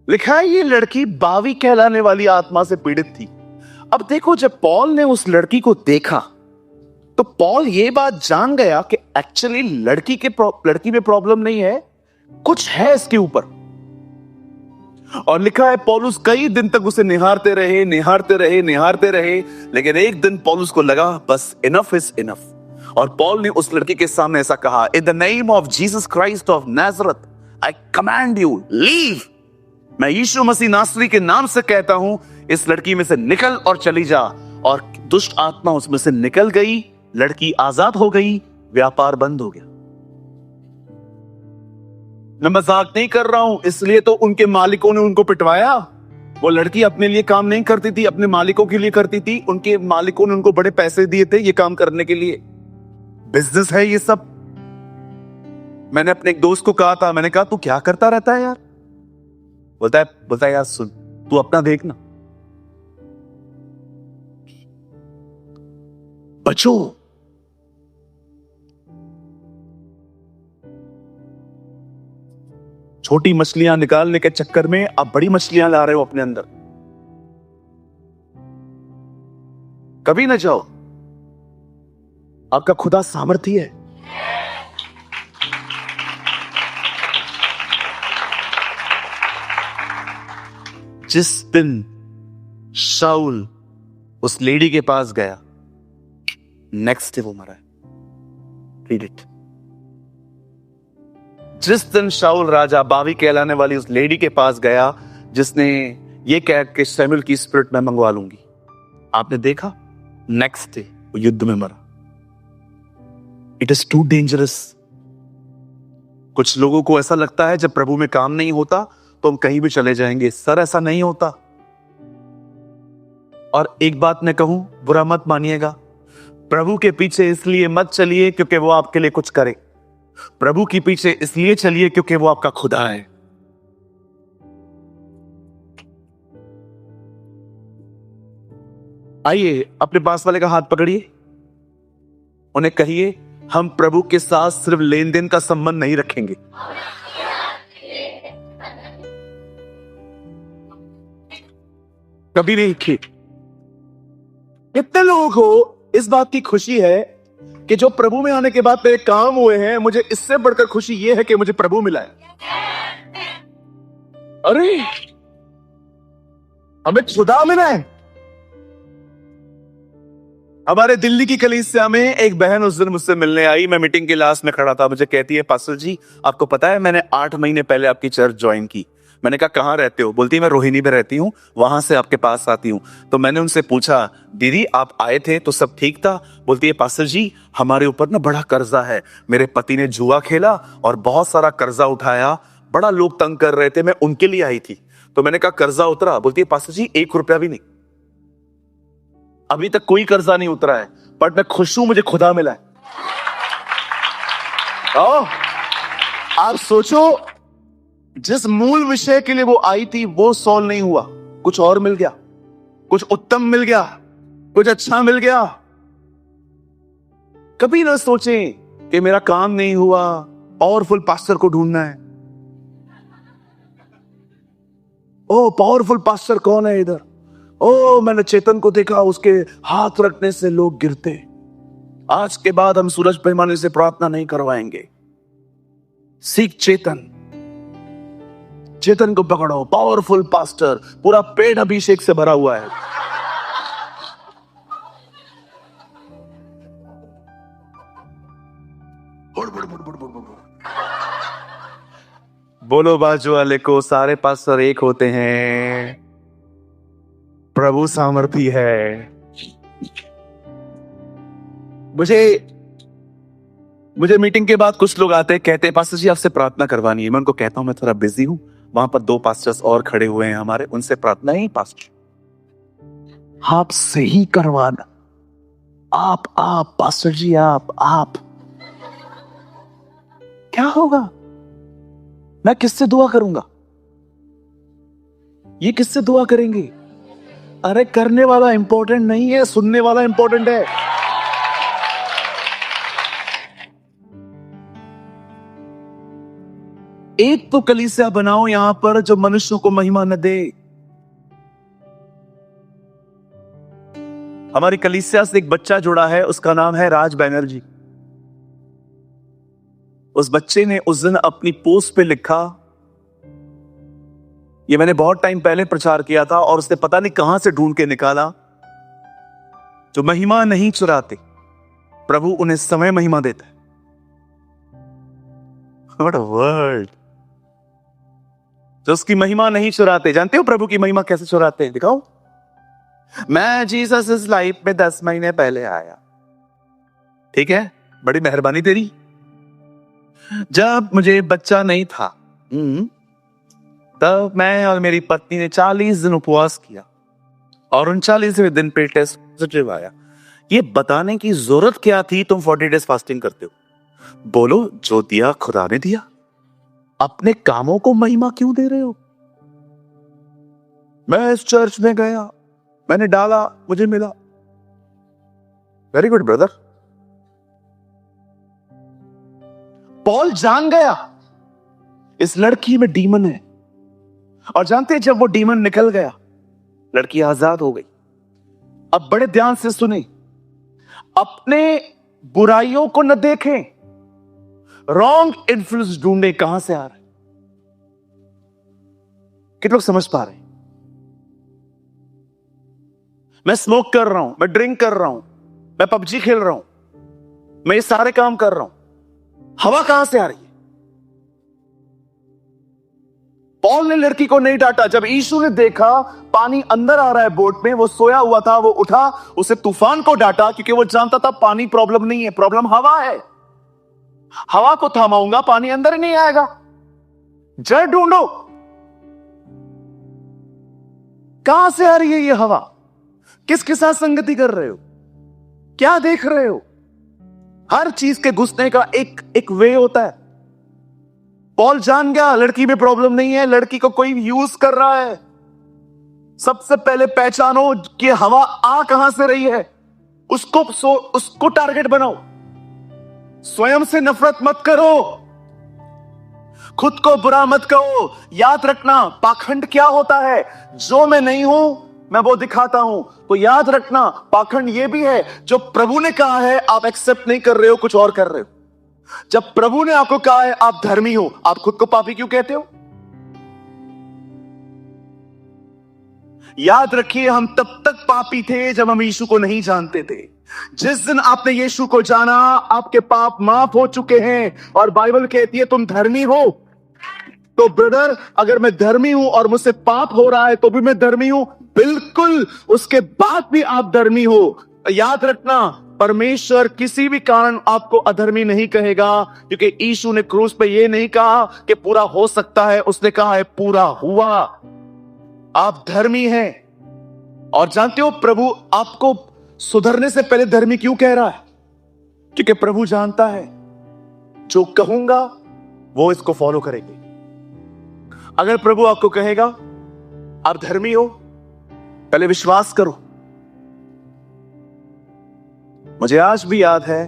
लिखा है ये लड़की बावी कहलाने वाली आत्मा से पीड़ित थी। अब देखो, जब पॉल ने उस लड़की को देखा तो पॉल ये बात जान गया कि एक्चुअली लड़की में प्रॉब्लम नहीं है, कुछ है इसके ऊपर। और लिखा है पौलुस कई दिन तक उसे निहारते रहे, लेकिन एक दिन पौलुस को लगा बस इनफ इज इनफ। और पॉल ने उस लड़की के सामने ऐसा कहा, in the name of Jesus Christ of नाजरत I command you leave. मैं यीशु मसीह नासरी के नाम से कहता हूं, इस लड़की में से निकल और चली जा। और दुष्ट आत्मा उसमें से निकल गई, लड़की आजाद हो गई, व्यापार बंद हो गया। मैं मजाक नहीं कर रहा हूं, इसलिए तो उनके मालिकों ने उनको पिटवाया। वो लड़की अपने लिए काम नहीं करती थी, अपने मालिकों के लिए करती थी। उनके मालिकों ने उनको बड़े पैसे दिए थे ये काम करने के लिए। बिजनेस है ये सब। मैंने अपने एक दोस्त को कहा था, मैंने कहा तू क्या करता रहता है यार? बोलता है यार सुन, तू अपना देखना, बचो। छोटी मछलियां निकालने के चक्कर में आप बड़ी मछलियां ला रहे हो अपने अंदर। कभी ना जाओ, आपका खुदा सामर्थी है। जिस दिन शाऊल उस लेडी के पास गया, नेक्स्ट डे वो मरा है। Read it. जिस दिन शाऊल राजा बावी कहलाने वाली उस लेडी के पास गया जिसने ये कह के शमूएल की स्पिरिट में मंगवा लूंगी, आपने देखा नेक्स्ट डे वो युद्ध में मरा। It is too dangerous. कुछ लोगों को ऐसा लगता है जब प्रभु में काम नहीं होता तो हम कहीं भी चले जाएंगे। सर, ऐसा नहीं होता। और एक बात मैं कहूं, बुरा मत मानिएगा, प्रभु के पीछे इसलिए मत चलिए क्योंकि वो आपके लिए कुछ करे। प्रभु के पीछे इसलिए चलिए क्योंकि वो आपका खुदा है। आइए अपने पास वाले का हाथ पकड़िए, उन्हें कहिए हम प्रभु के साथ सिर्फ लेन देन का संबंध नहीं रखेंगे। कभी नहीं की। कितने लोगों को इस बात की खुशी है कि जो प्रभु में आने के बाद मेरे काम हुए हैं, मुझे इससे बढ़कर खुशी यह है कि मुझे प्रभु मिला है। अरे हमें खुदा मिला है। हमारे दिल्ली की कलीसिया में एक बहन उस दिन मुझसे मिलने आई। मैं मीटिंग के लास्ट में खड़ा था। मुझे कहती है, पास्टर जी आपको पता है मैंने 8 महीने पहले आपकी चर्च ज्वाइन की। मैंने कहा कहाँ रहते हो? बोलती है मैं रोहिणी में रहती हूँ, वहां से आपके पास आती हूँ। तो मैंने उनसे पूछा, दीदी आप आए थे तो सब ठीक था? बोलती है पास्टर जी हमारे ऊपर ना बड़ा कर्जा है। मेरे पति ने जुआ खेला और बहुत सारा कर्जा उठाया, बड़ा लोग तंग कर रहे थे, मैं उनके लिए आई थी। तो मैंने कहा कर्जा उतरा? बोलती है पास्टर जी 1 रुपया भी नहीं, अभी तक कोई कर्जा नहीं उतरा है, बट मैं खुश हूं, मुझे खुदा मिला है। आप सोचो, जिस मूल विषय के लिए वो आई थी वो सॉल्व नहीं हुआ, कुछ और मिल गया, कुछ उत्तम मिल गया, कुछ अच्छा मिल गया। कभी ना सोचें कि मेरा काम नहीं हुआ, पावरफुल पास्टर को ढूंढना है। ओ पावरफुल पास्टर कौन है इधर? ओ मैंने चेतन को देखा, उसके हाथ रखने से लोग गिरते। आज के बाद हम सूरज पैमाने से प्रार्थना नहीं करवाएंगे। सीख चेतन, चेतन को पकड़ो। पावरफुल पास्टर, पूरा पेट अभिषेक से भरा हुआ है। बोलो बाजू वाले को, सारे पास्टर एक होते हैं, प्रभु सामर्थी है। मुझे मीटिंग के बाद कुछ लोग आते हैं, कहते हैं पास्टर जी आपसे प्रार्थना करवानी है। मैं उनको कहता हूं मैं थोड़ा बिजी हूं। वहां पर 2 पास्टर्स और खड़े हुए हैं हमारे, उनसे प्रार्थना ही पास्टर आप से ही करवाना। आप पास्टर जी आप क्या होगा? मैं किससे दुआ करूंगा? ये किससे दुआ करेंगे? अरे करने वाला इंपॉर्टेंट नहीं है, सुनने वाला इंपॉर्टेंट है। एक तो कलीसिया बनाओ यहां पर जो मनुष्यों को महिमा न दे। हमारी कलीसिया से एक बच्चा जुड़ा है, उसका नाम है राज बैनर्जी। उस बच्चे ने उस दिन अपनी पोस्ट पे लिखा, ये मैंने बहुत टाइम पहले प्रचार किया था और उसने पता नहीं कहां से ढूंढ के निकाला, जो महिमा नहीं चुराते प्रभु उन्हें समय महिमा देता है। What a word! जो उसकी महिमा नहीं चुराते। जानते हो प्रभु की महिमा कैसे चुराते हैं? दिखाओ। मैं जीसस इस लाइफ में 10 महीने पहले आया, ठीक है, बड़ी मेहरबानी तेरी। जब मुझे बच्चा नहीं था तब मैं और मेरी पत्नी ने 40 दिन उपवास किया और 39वें दिन पे टेस्ट पॉजिटिव आया। ये बताने की जरूरत क्या थी तुम 40 डेज फास्टिंग करते हो? बोलो जो दिया खुदा ने दिया, अपने कामों को महिमा क्यों दे रहे हो? मैं इस चर्च में गया, मैंने डाला, मुझे मिला। Very good brother. पॉल जान गया इस लड़की में डीमन है। और जानते हैं, जब वो डीमन निकल गया, लड़की आजाद हो गई। अब बड़े ध्यान से सुने, अपने बुराइयों को न देखें, रॉन्ग इन्फ्लुएंस ढूंढे कहां से आ रहा है। कितने लोग समझ पा रहे हैं? मैं स्मोक कर रहा हूं, मैं ड्रिंक कर रहा हूं, मैं पबजी खेल रहा हूं, मैं ये सारे काम कर रहा हूं, हवा कहां से आ रही है? पॉल ने लड़की को नहीं डांटा। जब यीशु ने देखा पानी अंदर आ रहा है बोट में, वो सोया हुआ था, वो उठा, उसे तूफान को डांटा, क्योंकि वो जानता था पानी प्रॉब्लम नहीं है, प्रॉब्लम हवा है। हवा को थमाऊंगा, पानी अंदर ही नहीं आएगा। जड़ ढूंढो, कहां से आ रही है ये हवा? किसके साथ संगति कर रहे हो? क्या देख रहे हो? हर चीज के घुसने का एक वे होता है। पॉल जान गया लड़की में प्रॉब्लम नहीं है, लड़की को कोई यूज कर रहा है। सबसे पहले पहचानो कि हवा आ कहां से रही है, उसको टारगेट बनाओ। स्वयं से नफरत मत करो, खुद को बुरा मत कहो। याद रखना पाखंड क्या होता है, जो मैं नहीं हूं मैं वो दिखाता हूं। तो याद रखना पाखंड ये भी है, जो प्रभु ने कहा है आप एक्सेप्ट नहीं कर रहे हो, कुछ और कर रहे हो। जब प्रभु ने आपको कहा है आप धर्मी हो, आप खुद को पापी क्यों कहते हो? याद रखिए, हम तब तक पापी थे जब हम यीशु को नहीं जानते थे। जिस दिन आपने यीशु को जाना, आपके पाप माफ हो चुके हैं। और बाइबल कहती है तुम धर्मी हो। तो ब्रदर, अगर मैं धर्मी हूं और मुझसे पाप हो रहा है तो भी मैं धर्मी हूं, बिल्कुल, उसके बाद भी आप धर्मी हो। याद रखना, परमेश्वर किसी भी कारण आपको अधर्मी नहीं कहेगा, क्योंकि यीशु ने क्रूस पे ये नहीं कहा कि पूरा हो सकता है, उसने कहा है पूरा हुआ। आप धर्मी हैं। और जानते हो प्रभु आपको सुधरने से पहले धर्मी क्यों कह रहा है? क्योंकि प्रभु जानता है जो कहूंगा वो इसको फॉलो करेंगे। अगर प्रभु आपको कहेगा आप धर्मी हो, पहले विश्वास करो। मुझे आज भी याद है,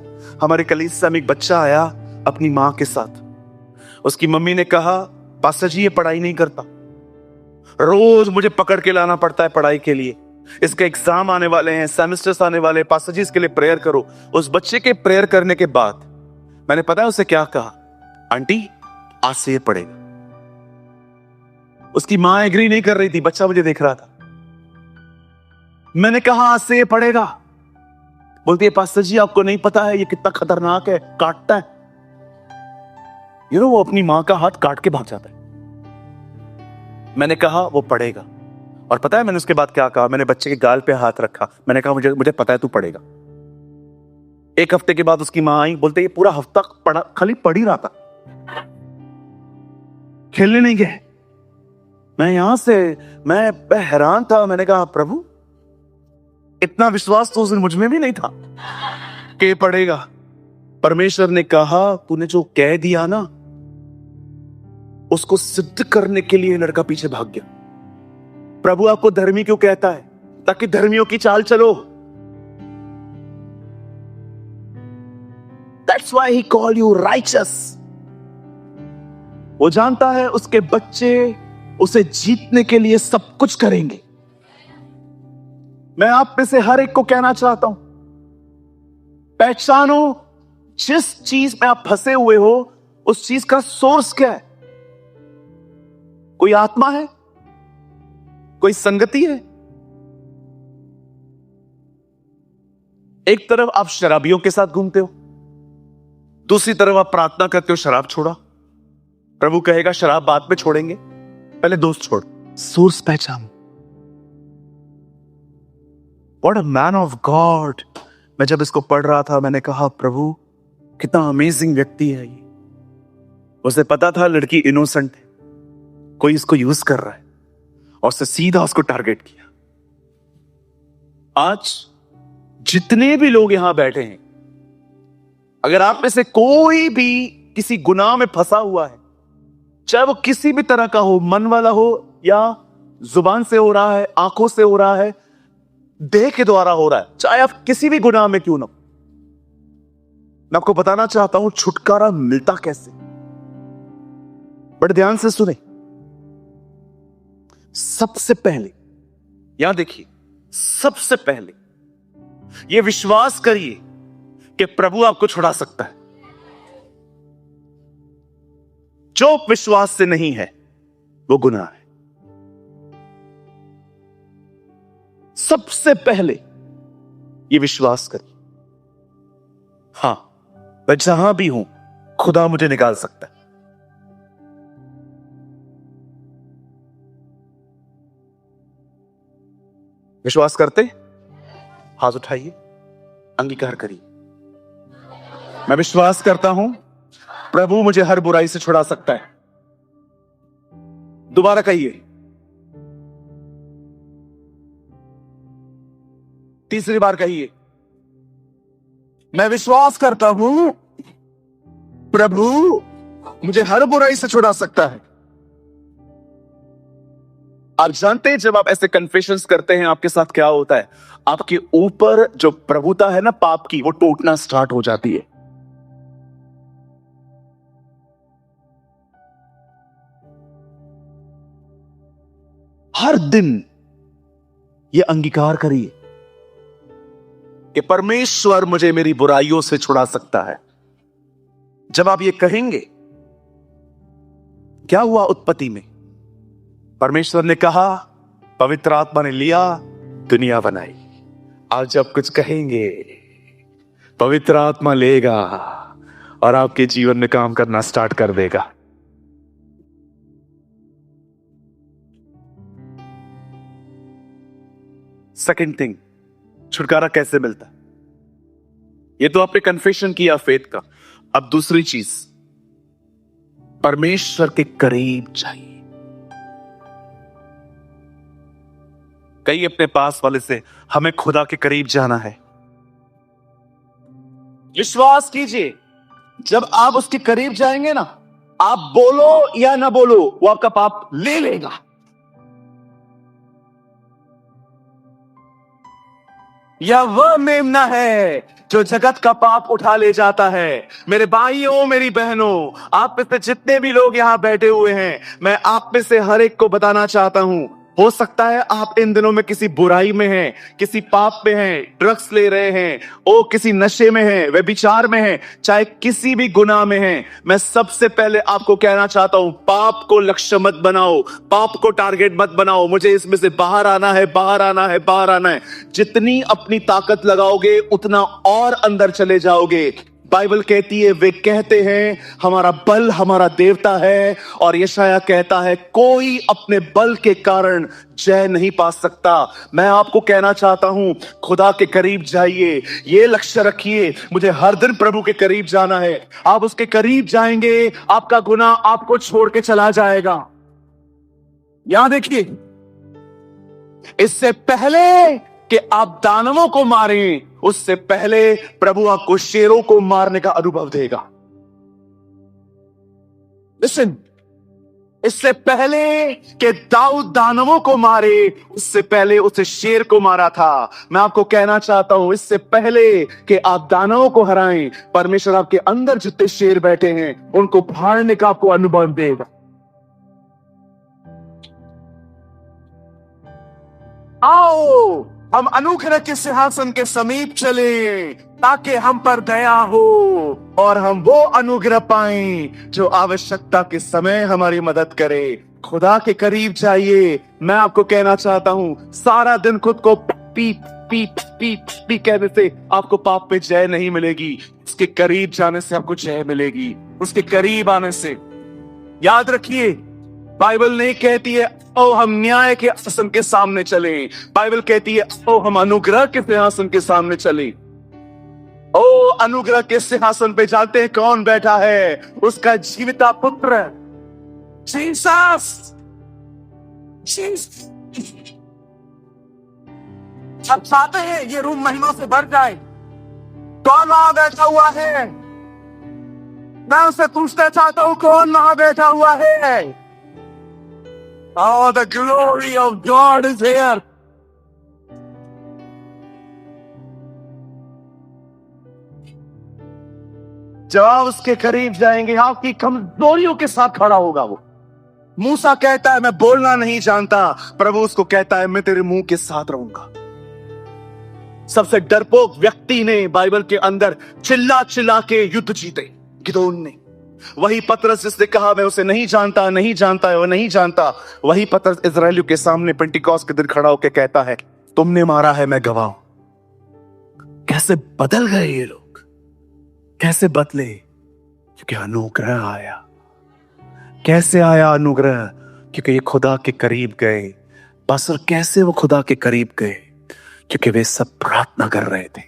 हमारे कलीसिया में एक बच्चा आया अपनी मां के साथ। उसकी मम्मी ने कहा पास्टर जी ये पढ़ाई नहीं करता, रोज मुझे पकड़ के लाना पड़ता है पढ़ाई के लिए, इसके एग्जाम आने वाले हैं, सेमेस्टर्स आने वाले हैं, पास्टर जी इसके लिए प्रेयर करो। उस बच्चे के प्रेयर करने के बाद मैंने पता है उसे क्या कहा, आंटी आज से ये पढ़ेगा। उसकी मां एग्री नहीं कर रही थी, बच्चा मुझे देख रहा था। मैंने कहा आज से ये पढ़ेगा। बोलती है पास्टर जी आपको नहीं पता है ये कितना खतरनाक है, काटता है। वो अपनी मां का हाथ काट के भाग जाता है। मैंने कहा वो पढ़ेगा। और पता है मैंने उसके बाद क्या कहा? मैंने बच्चे के गाल पे हाथ रखा, मैंने कहा मुझे पता है तू पढ़ेगा। एक हफ्ते के बाद उसकी मां आई, बोलते ये पूरा हफ्ता पढ़ा, खाली पढ़ ही रहा था, खेलने नहीं गए। मैं हैरान था। मैंने कहा प्रभु इतना विश्वास तो उस दिन मुझ में भी नहीं था कि पढ़ेगा। परमेश्वर ने कहा तूने जो कह दिया ना, उसको सिद्ध करने के लिए लड़का पीछे भाग गया। प्रभु आपको धर्मी क्यों कहता है? ताकि धर्मियों की चाल चलो। That's why he called you righteous। वो जानता है उसके बच्चे उसे जीतने के लिए सब कुछ करेंगे। मैं आप में से हर एक को कहना चाहता हूं, पहचानो जिस चीज में आप फंसे हुए हो उस चीज का सोर्स क्या है। कोई आत्मा है, कोई संगति है। एक तरफ आप शराबियों के साथ घूमते हो, दूसरी तरफ आप प्रार्थना करते हो शराब छोड़ा। प्रभु कहेगा शराब बाद में छोड़ेंगे, पहले दोस्त छोड़। सोर्स पहचान। What a man of God. मैं जब इसको पढ़ रहा था मैंने कहा प्रभु कितना अमेजिंग व्यक्ति है ये। उसे पता था लड़की इनोसेंट है, कोई इसको यूज कर रहा है, और उसने सीधा उसको टारगेट किया। आज जितने भी लोग यहां बैठे हैं, अगर आप में से कोई भी किसी गुनाह में फंसा हुआ है, चाहे वो किसी भी तरह का हो, मन वाला हो या जुबान से हो रहा है, आंखों से हो रहा है, देह के द्वारा हो रहा है, चाहे आप किसी भी गुनाह में क्यों ना, मैं आपको बताना चाहता हूं छुटकारा मिलता कैसे। बड़े ध्यान से सुने। सबसे पहले यहां देखिए, सबसे पहले यह विश्वास करिए कि प्रभु आपको छुड़ा सकता है। जो विश्वास से नहीं है वो गुनाह है। सबसे पहले ये विश्वास करिए, हां, मैं जहां भी हूं खुदा मुझे निकाल सकता है। विश्वास करते? हाथ उठाइए, अंगीकार करिए। मैं विश्वास करता हूं प्रभु मुझे हर बुराई से छुड़ा सकता है। दोबारा कहिए, तीसरी बार कहिए, मैं विश्वास करता हूं प्रभु मुझे हर बुराई से छुड़ा सकता है। आप जानते हैं जब आप ऐसे कन्फेशंस करते हैं आपके साथ क्या होता है? आपके ऊपर जो प्रभुता है ना पाप की, वो टूटना स्टार्ट हो जाती है। हर दिन ये अंगीकार करिए कि परमेश्वर मुझे मेरी बुराइयों से छुड़ा सकता है। जब आप ये कहेंगे, क्या हुआ उत्पत्ति में? परमेश्वर ने कहा, पवित्र आत्मा ने लिया, दुनिया बनाई। आज जब कुछ कहेंगे, पवित्र आत्मा लेगा और आपके जीवन में काम करना स्टार्ट कर देगा। सेकंड थिंग, छुटकारा कैसे मिलता? ये तो आपने कन्फेशन किया फेथ का। अब दूसरी चीज, परमेश्वर के करीब जाइए। कई अपने पास वाले से, हमें खुदा के करीब जाना है। विश्वास कीजिए, जब आप उसके करीब जाएंगे ना, आप बोलो या ना बोलो, वो आपका पाप ले लेगा। यह वह मेमना है जो जगत का पाप उठा ले जाता है। मेरे भाइयों, मेरी बहनों, आप में से जितने भी लोग यहां बैठे हुए हैं, मैं आप में से हर एक को बताना चाहता हूं, हो सकता है आप इन दिनों में किसी बुराई में हैं, किसी पाप में हैं, ड्रग्स ले रहे हैं, ओ किसी नशे में हैं, व्यभिचार में हैं, चाहे किसी भी गुनाह में हैं। मैं सबसे पहले आपको कहना चाहता हूं, पाप को लक्ष्य मत बनाओ, पाप को टारगेट मत बनाओ। मुझे इसमें से बाहर आना है, बाहर आना है, बाहर आना है। जितनी अपनी ताकत लगाओगे उतना और अंदर चले जाओगे। बाइबल कहती है, वे कहते हैं हमारा बल हमारा देवता है, और यशायाह कहता है कोई अपने बल के कारण जय नहीं पा सकता। मैं आपको कहना चाहता हूं, खुदा के करीब जाइए। ये लक्ष्य रखिए, मुझे हर दिन प्रभु के करीब जाना है। आप उसके करीब जाएंगे, आपका गुनाह आपको छोड़ के चला जाएगा। यहां देखिए, इससे पहले कि आप दानवों को मारें, उससे पहले प्रभु आपको शेरों को मारने का अनुभव देगा। लिसन, इससे पहले कि दाऊद दानवों को मारे, उससे पहले उसे शेर को मारा था। मैं आपको कहना चाहता हूं, इससे पहले कि आप दानवों को हराएं, परमेश्वर आपके अंदर जितने शेर बैठे हैं उनको फाड़ने का आपको अनुभव देगा। आओ हम अनुग्रह के सिंहासन के समीप चले, ताकि हम पर दया हो और हम वो अनुग्रह पाएं जो आवश्यकता के समय हमारी मदद करे। खुदा के करीब जाइए। मैं आपको कहना चाहता हूं, सारा दिन खुद को पी पी पी पी कहने से आपको पाप पे जय नहीं मिलेगी। उसके करीब जाने से आपको जय मिलेगी, उसके करीब आने से। याद रखिए, बाइबल नहीं कहती है ओ हम न्याय के आसन के सामने चले। बाइबल कहती है ओ हम अनुग्रह के सिंहासन के सामने चले। ओ अनुग्रह के सिंहासन पे जानते हैं कौन बैठा है? उसका जीविता पुत्र जीसस। अब चाहते हैं ये रूम महिमा से भर जाए। कौन वहां बैठा हुआ है? मैं उससे पूछना चाहता हूं, कौन वहां बैठा हुआ है? Oh, the glory of God is here. जब आप उसके करीब जाएंगे, आपकी कमजोरियों के साथ खड़ा होगा वो। मूसा कहता है मैं बोलना नहीं जानता, प्रभु उसको कहता है मैं तेरे मुंह के साथ रहूंगा। सबसे डरपोक व्यक्ति ने बाइबल के अंदर चिल्ला चिल्ला के युद्ध जीते, गिदोन ने। वही पतरस जिसने कहा मैं उसे नहीं जानता, नहीं जानता है, वो नहीं जानता, वही पतरस इजरायलियों के सामने पेंटिकॉस्ट के दिन खड़ा होकर कहता है तुमने मारा है, मैं गवाह हूं। कैसे बदल गए ये लोग, कैसे बदले? क्योंकि अनुग्रह आया। कैसे आया अनुग्रह? क्योंकि ये खुदा के करीब गए। बस, और कैसे वो खुदा के करीब गए? क्योंकि वे सब प्रार्थना कर रहे थे।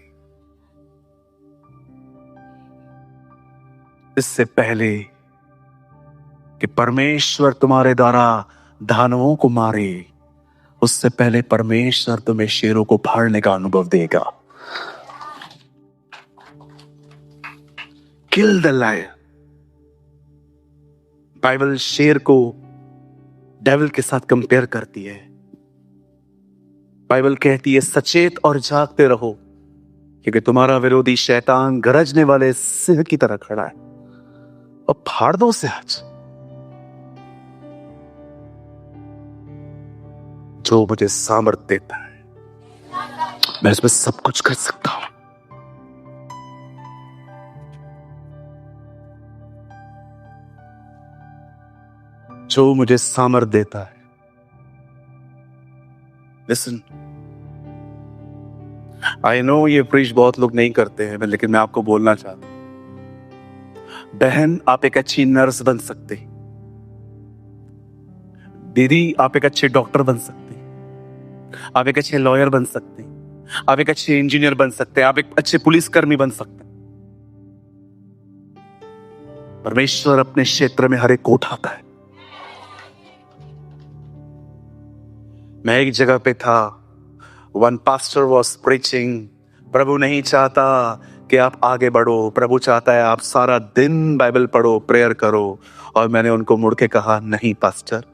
इससे पहले कि परमेश्वर तुम्हारे द्वारा दानवों को मारे, उससे पहले परमेश्वर तुम्हें शेरों को फाड़ने का अनुभव देगा। Kill the lion. बाइबल शेर को डेविल के साथ कंपेयर करती है। बाइबल कहती है सचेत और जागते रहो, क्योंकि तुम्हारा विरोधी शैतान गरजने वाले सिंह की तरह खड़ा है। और फाड़ दो उसे आज। जो मुझे सामर्थ देता है, मैं इसमें सब कुछ कर सकता हूं। जो मुझे सामर्थ देता है। लिसन, आई नो ये प्रीच बहुत लोग नहीं करते हैं, लेकिन मैं आपको बोलना चाहता हूं। बहन, आप एक अच्छी नर्स बन सकते। दीदी, आप एक अच्छे डॉक्टर बन सकते। आप एक अच्छे लॉयर बन सकते। आप एक अच्छे इंजीनियर बन सकते हैं। आप एक अच्छे पुलिसकर्मी बन सकते हैं। परमेश्वर अपने क्षेत्र में हर एक को उठाता है। मैं एक जगह पे था, वन पास्टर वॉज प्रीचिंग, प्रभु नहीं चाहता कि आप आगे बढ़ो, प्रभु चाहता है आप सारा दिन बाइबल पढ़ो, प्रेयर करो। और मैंने उनको मुड़ के कहा नहीं पास्टर,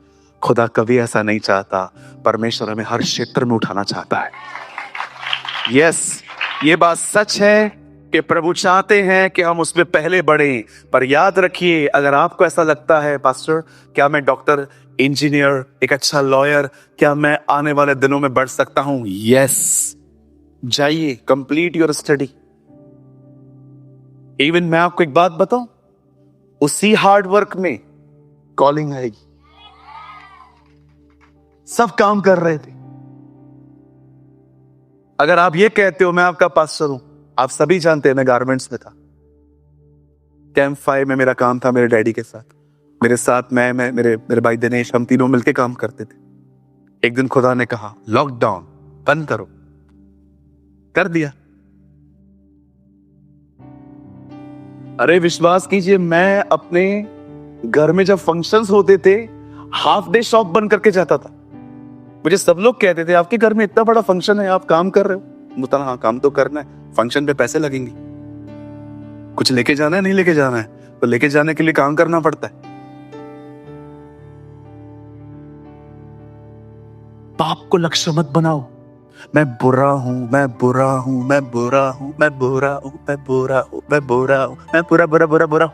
खुदा कभी ऐसा नहीं चाहता। परमेश्वर हमें हर क्षेत्र में उठाना चाहता है। यस, ये बात सच है कि प्रभु चाहते हैं कि हम उसमें पहले बढ़ें। पर याद रखिए, अगर आपको ऐसा लगता है पास्टर क्या मैं डॉक्टर, इंजीनियर, एक अच्छा लॉयर, क्या मैं आने वाले दिनों में बढ़ सकता हूं? यस, जाइए, कंप्लीट योर स्टडी। इवन मैं आपको एक बात बताऊं, उसी हार्ड वर्क में कॉलिंग आएगी। सब काम कर रहे थे। अगर आप ये कहते हो मैं आपका पास्टर हूं, आप सभी जानते हैं मैं गारमेंट्स में था। कैंप 5 में मेरा काम था मेरे डैडी के साथ। मेरे साथ मैं मेरे भाई दिनेश, हम तीनों मिलके काम करते थे। एक दिन खुदा ने कहा लॉकडाउन बंद करो, कर दिया। अरे विश्वास कीजिए, मैं अपने घर में जब फंक्शंस होते थे हाफ डे शॉप बंद करके जाता था। मुझे सब लोग कहते थे आपके घर में इतना बड़ा फंक्शन है, आप काम कर रहे हो? मुझे हाँ, काम तो करना है, फंक्शन पे पैसे लगेंगे। कुछ लेके जाना है, नहीं लेके जाना है, तो लेके जाने के लिए काम करना पड़ता है। पाप को लक्ष्य मत बनाओ। मैं बुरा हूं, मैं बुरा हूं, मैं बुरा हूं, मैं बुरा हूं, मैं बुरा हूं, मैं बुरा हूं, मैं बुरा बुरा बुरा बुरा।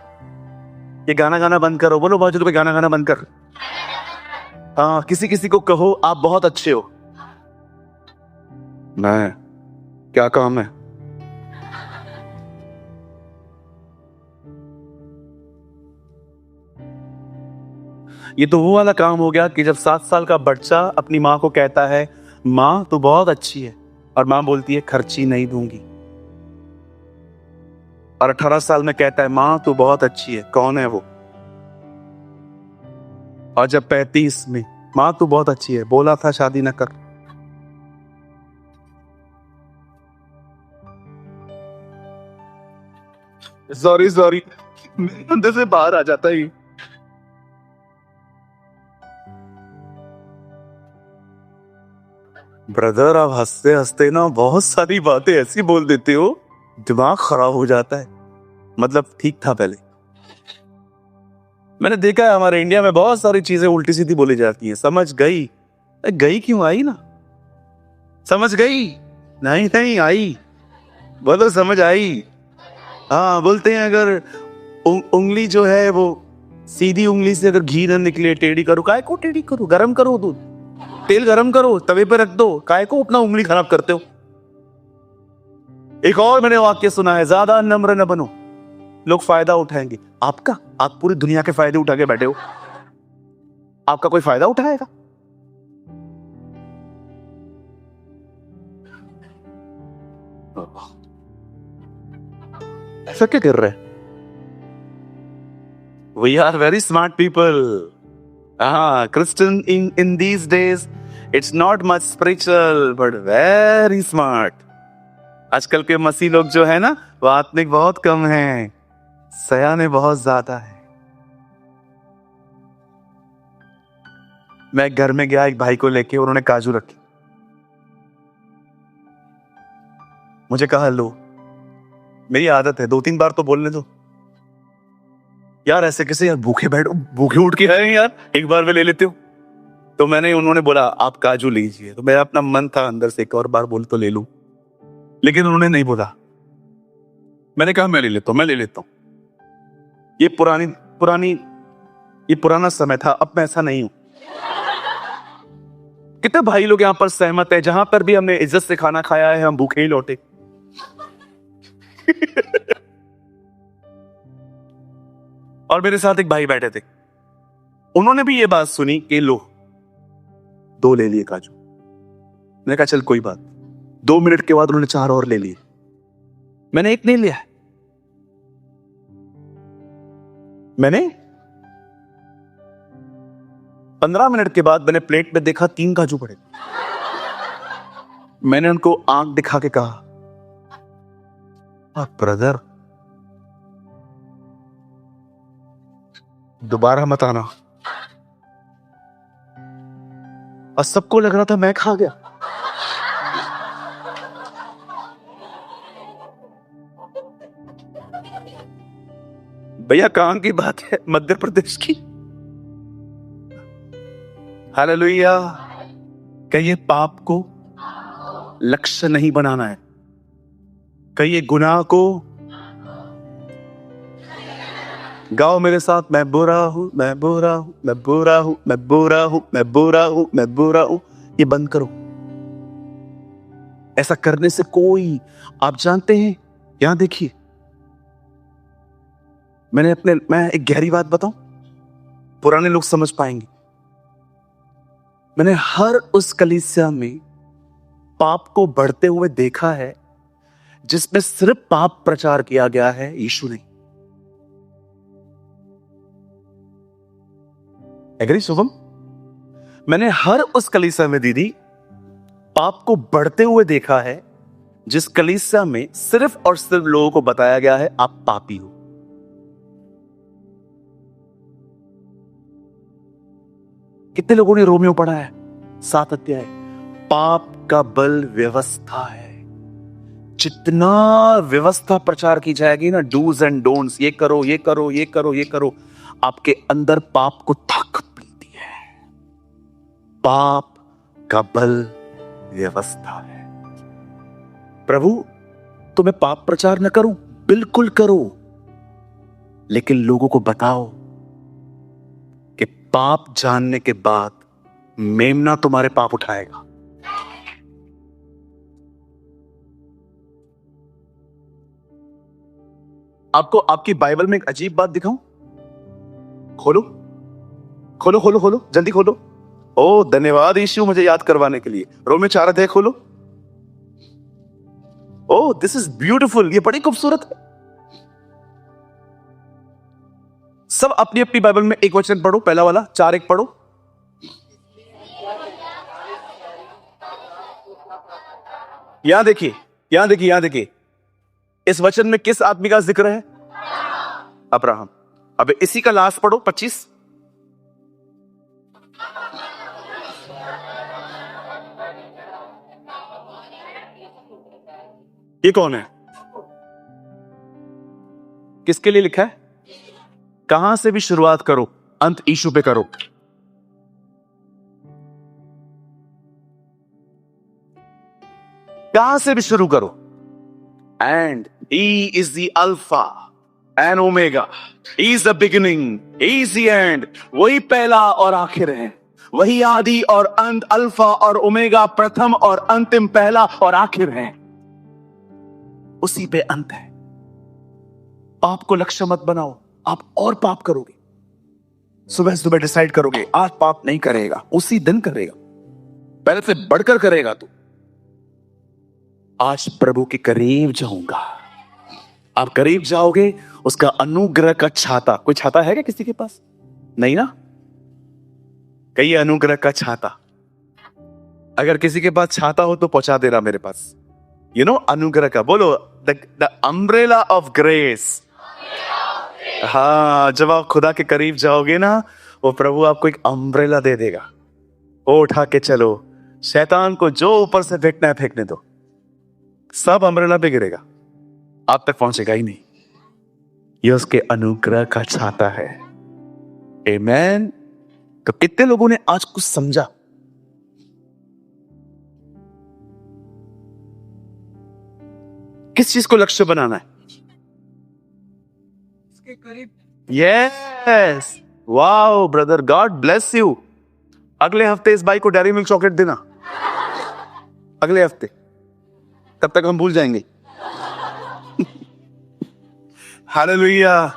ये गाना गाना बंद करो। बोलो बाजू पे गाना गाना बंद कर। हाँ, किसी किसी को कहो आप बहुत अच्छे हो। मैं क्या काम है? ये तो वो वाला काम हो गया कि जब 7 साल का बच्चा अपनी माँ को कहता है माँ तू बहुत अच्छी है, और माँ बोलती है खर्ची नहीं दूंगी। और 18 साल में कहता है माँ तू बहुत अच्छी है, कौन है वो? और जब 35 में माँ तू बहुत अच्छी है, बोला था शादी न कर। सॉरी मेरे अंदर से बाहर आ जाता है। ब्रदर, आप हंसते हंसते ना बहुत सारी बातें ऐसी बोल देते हो, दिमाग खराब हो जाता है। मतलब ठीक था पहले। मैंने देखा है हमारे इंडिया में बहुत सारी चीजें उल्टी सीधी बोली जाती हैं। समझ गई? गई क्यों? आई ना। समझ गई? नहीं नहीं आई। समझ आई। हाँ, बोलते हैं अगर उंगली जो है वो सीधी उंगली से अगर घी ना निकले, टेढ़ी करो, काय को टेढ़ी करो, गरम करो दूध, तेल गरम करो, तवे पे रख दो, काय को अपना उंगली खराब करते हो। एक और मैंने वाक्य सुना है, ज्यादा नम्र न बनो, लोग फायदा उठाएंगे आपका। आप पूरी दुनिया के फायदे उठा के बैठे हो, आपका कोई फायदा उठाएगा? ऐसा क्या कर रहे हैं? We are very smart people. Christian in these days, it's not much spiritual, but very smart. आजकल के मसीह लोग जो है ना, वो आत्मिक बहुत कम हैं, सयाने बहुत ज्यादा है। मैं घर में गया एक भाई को लेके, उन्होंने काजू रखी, मुझे कहा लो। मेरी आदत है 2-3 बार तो बोलने दो यार, ऐसे कैसे यार, भूखे बैठो, भूखे उठ के आए यार, एक बार में ले लेते हो। तो उन्होंने बोला आप काजू लीजिए, तो मेरा अपना मन था अंदर से एक और बार बोल तो ले लूं, लेकिन उन्होंने नहीं बोला। मैंने कहा मैं ले लेता हूं। ये पुराना समय था, अब मैं ऐसा नहीं हूं। कितने भाई लोग यहां पर सहमत है, जहां पर भी हमने इज्जत से खाना खाया है, हम भूखे ही लौटे। और मेरे साथ एक भाई बैठे थे, उन्होंने भी ये बात सुनी कि लो 2 ले लिए काजू। मैंने कहा चल कोई बात। 2 मिनट के बाद उन्होंने 4 और ले लिए, मैंने 1 नहीं लिया। मैंने 15 मिनट के बाद मैंने प्लेट में देखा 3 काजू पड़े। मैंने उनको आंख दिखा के कहा ब्रदर दोबारा मत आना। और सबको लग रहा था मैं खा गया। भैया कहां की बात है? मध्य प्रदेश की। हालेलुया। कहिए पाप को लक्ष्य नहीं बनाना है, कहिए गुनाह को। गाओ मेरे साथ, मैं बुरा हूं, मैं बुरा हूं, मैं बुरा हूं, मैं बुरा हूं, मैं बुरा हूं, मैं बुरा हूं। ये बंद करो। ऐसा करने से कोई, आप जानते हैं, यहां देखिए, मैं एक गहरी बात बताऊं, पुराने लोग समझ पाएंगे। मैंने हर उस कलीसिया में पाप को बढ़ते हुए देखा है जिसमें सिर्फ पाप प्रचार किया गया है, यीशु नहीं। एग्री शुभम? मैंने हर उस कलीसिया में दीदी पाप को बढ़ते हुए देखा है जिस कलीसिया में सिर्फ और सिर्फ लोगों को बताया गया है आप पापी हो। कितने लोगों ने रोमियो पढ़ा है 7 अध्याय? पाप का बल व्यवस्था है। जितना व्यवस्था प्रचार की जाएगी ना, डूज एंड डोंट्स, ये करो, ये करो, ये करो, ये करो, आपके अंदर पाप को ताकत मिलती है। पाप का बल व्यवस्था है। प्रभु तो मैं पाप प्रचार न करूं? बिल्कुल करो, लेकिन लोगों को बताओ कि पाप जानने के बाद मेमना तुम्हारे पाप उठाएगा। आपको आपकी बाइबल में एक अजीब बात दिखाऊं? खोलो खोलो खोलो खोलो, जल्दी खोलो। ओ धन्यवाद यीशु मुझे याद करवाने के लिए। रोमियो 4 अध्याय खोलो। ओ दिस इज ब्यूटीफुल, ये बड़ी खूबसूरत है। सब अपनी अपनी बाइबल में एक वचन पढ़ो, पहला वाला 4:1 पढ़ो। यहां देखिए, यहां देखिए, यहां देखिए, इस वचन में किस आदमी का जिक्र है? अब्राहम। अब इसी का लास्ट पढ़ो 25। ये कौन है? किसके लिए लिखा है? कहां से भी शुरुआत करो, अंत यीशु पे करो। कहां से भी शुरू करो। And he is the alpha and omega, he is the beginning, he is the end. वही पहला और आखिर है, वही आदि और अंत, अल्फा और ओमेगा, प्रथम और अंतिम, पहला और आखिर है। उसी पे अंत है। पाप को लक्ष्य मत बनाओ, आप और पाप करोगे। सुबह सुबह डिसाइड करोगे आज पाप नहीं करेगा, उसी दिन करेगा, पहले से बढ़कर करेगा। तू आज प्रभु के करीब जाऊंगा। आप करीब जाओगे, उसका अनुग्रह का छाता, कोई छाता है क्या किसी के पास? नहीं ना? कई अनुग्रह का छाता, अगर किसी के पास छाता हो तो पहुंचा देना मेरे पास। यू नो अनुग्रह का, बोलो द अम्ब्रेला ऑफ ग्रेस। हाँ, जब आप खुदा के करीब जाओगे ना, वो प्रभु आपको एक अम्ब्रेला दे देगा। वो उठा के चलो, शैतान को जो ऊपर से फेंकना है फेंकने दो, सब अम्ब्रेला पे गिरेगा, आप तक पहुंचेगा ही नहीं। ये उसके अनुग्रह का छाता है। आमेन। तो कितने लोगों ने आज कुछ समझा? किस चीज को लक्ष्य बनाना है? Yes, wow brother, God bless you. अगले हफ्ते इस भाई को डेयरी मिल्क चॉकलेट देना, अगले हफ्ते, तब तक हम भूल जाएंगे। हालेलुया।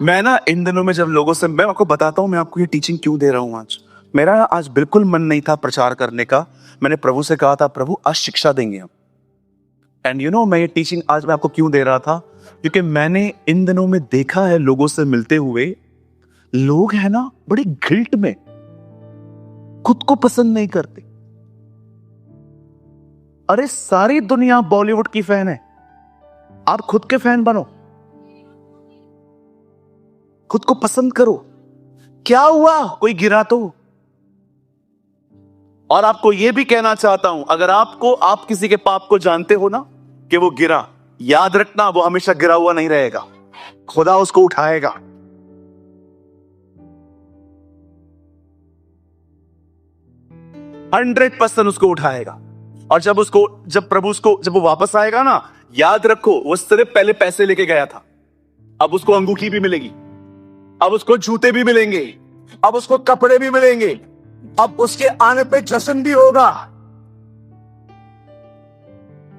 मैं ना इन दिनों में जब लोगों से, मैं आपको बताता हूं मैं आपको ये टीचिंग क्यों दे रहा हूं आज। मेरा आज बिल्कुल मन नहीं था प्रचार करने का। मैंने प्रभु से कहा था, प्रभु आज शिक्षा देंगे हम। एंड यू नो, मैं ये टीचिंग आज मैं आपको क्यों दे रहा था, क्योंकि मैंने इन दिनों में देखा है लोगों से मिलते हुए, लोग है ना बड़े गिल्ट में, खुद को पसंद नहीं करते। अरे सारी दुनिया बॉलीवुड की फैन है, आप खुद के फैन बनो, खुद को पसंद करो। क्या हुआ, कोई गिरा तो? और आपको यह भी कहना चाहता हूं, अगर आप किसी के पाप को जानते हो ना कि वो गिरा, याद रखना वो हमेशा गिरा हुआ नहीं रहेगा, खुदा उसको उठाएगा। हंड्रेड % उसको उठाएगा। और जब वो वापस आएगा ना, याद रखो वो सिर्फ पहले पैसे लेके गया था, अब उसको अंगूठी भी मिलेगी, अब उसको जूते भी मिलेंगे, अब उसको कपड़े भी मिलेंगे, अब उसके आने पे जश्न भी होगा।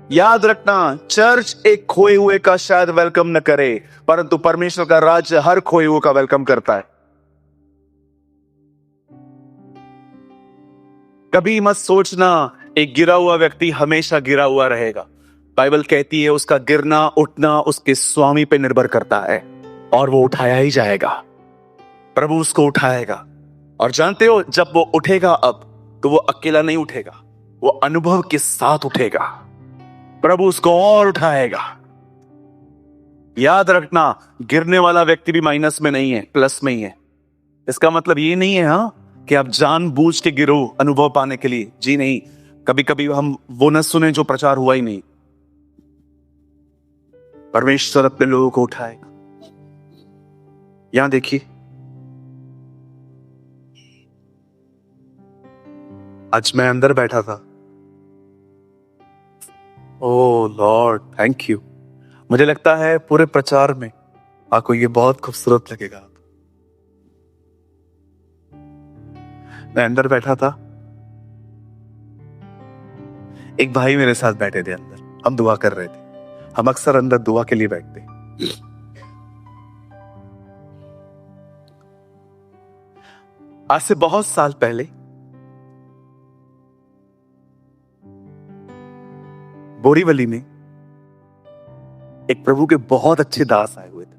याद रखना, चर्च एक खोए हुए का शायद वेलकम न करे, परंतु परमेश्वर का राज्य हर खोए हुए का वेलकम करता है। कभी मत सोचना एक गिरा हुआ व्यक्ति हमेशा गिरा हुआ रहेगा। बाइबल कहती है उसका गिरना उठना उसके स्वामी पे निर्भर करता है, और वो उठाया ही जाएगा। प्रभु उसको उठाएगा। और जानते हो, जब वो उठेगा अब, तो वो अकेला नहीं उठेगा, वो अनुभव के साथ उठेगा। प्रभु उसको और उठाएगा। याद रखना, गिरने वाला व्यक्ति भी माइनस में नहीं है, प्लस में ही है। इसका मतलब ये नहीं है कि आप जानबूझ के गिरो अनुभव पाने के लिए। जी नहीं, कभी कभी हम वो न सुने जो प्रचार हुआ ही नहीं। परमेश्वर अपने लोगों को उठाएगा। यहां देखिए, आज मैं अंदर बैठा था। ओ लॉर्ड, थैंक यू। मुझे लगता है पूरे प्रचार में आपको ये बहुत खूबसूरत लगेगा। मैं अंदर बैठा था, एक भाई मेरे साथ बैठे थे अंदर, हम दुआ कर रहे थे। हम अक्सर अंदर दुआ के लिए बैठते। आज से बहुत साल पहले बोरीवली में एक प्रभु के बहुत अच्छे दास आए हुए थे।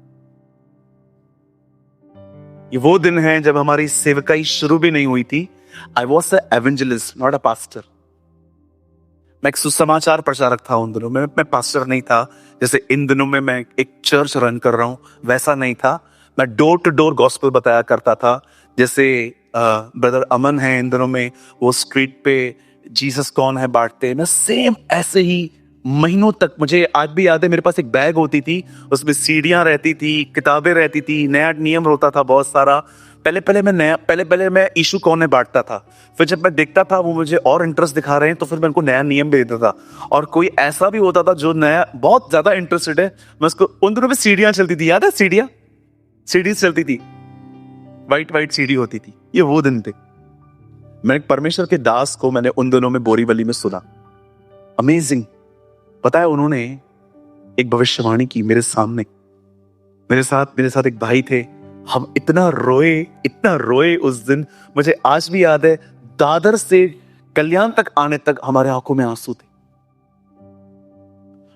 ये वो दिन है जब हमारी सेवकाई शुरू भी नहीं हुई थी। I was a evangelist, not a pastor. मैं एक सुसमाचार प्रचारक था उन दिनों में। मैं पास्टर नहीं था, जैसे इन दिनों में मैं एक चर्च रन कर रहा हूं, वैसा नहीं था। मैं डोर टू डोर गॉस्पेल बताया करता था। जैसे ब्रदर अमन है इन दिनों में, वो स्ट्रीट पे जीसस कौन है बांटते। मैं सेम ऐसे ही महीनों तक, मुझे आज भी याद है, मेरे पास एक बैग होती थी, उसमें सीढ़ियां रहती थी, किताबें रहती थी, नया नियम होता था बहुत सारा। पहले मैं इशू कौन है बांटता था, फिर जब मैं देखता था वो मुझे और इंटरेस्ट दिखा रहे हैं तो फिर मैं उनको नया नियम भी देता था। और कोई ऐसा भी होता था जो नया बहुत ज्यादा इंटरेस्टेड है, मैं उसको, उन दिनों में सीढ़ियां चलती थी, याद है सीढ़ी चलती थी, वाइट वाइट सीढ़ी होती थी, ये वो दिन थे। मैं एक परमेश्वर के दास को मैंने उन दिनों में बोरीवली में सुना, अमेजिंग। पता है उन्होंने एक भविष्यवाणी की मेरे सामने, मेरे साथ एक भाई थे, हम इतना रोए उस दिन, मुझे आज भी याद है। दादर से कल्याण तक आने तक हमारे आंखों में आंसू थे।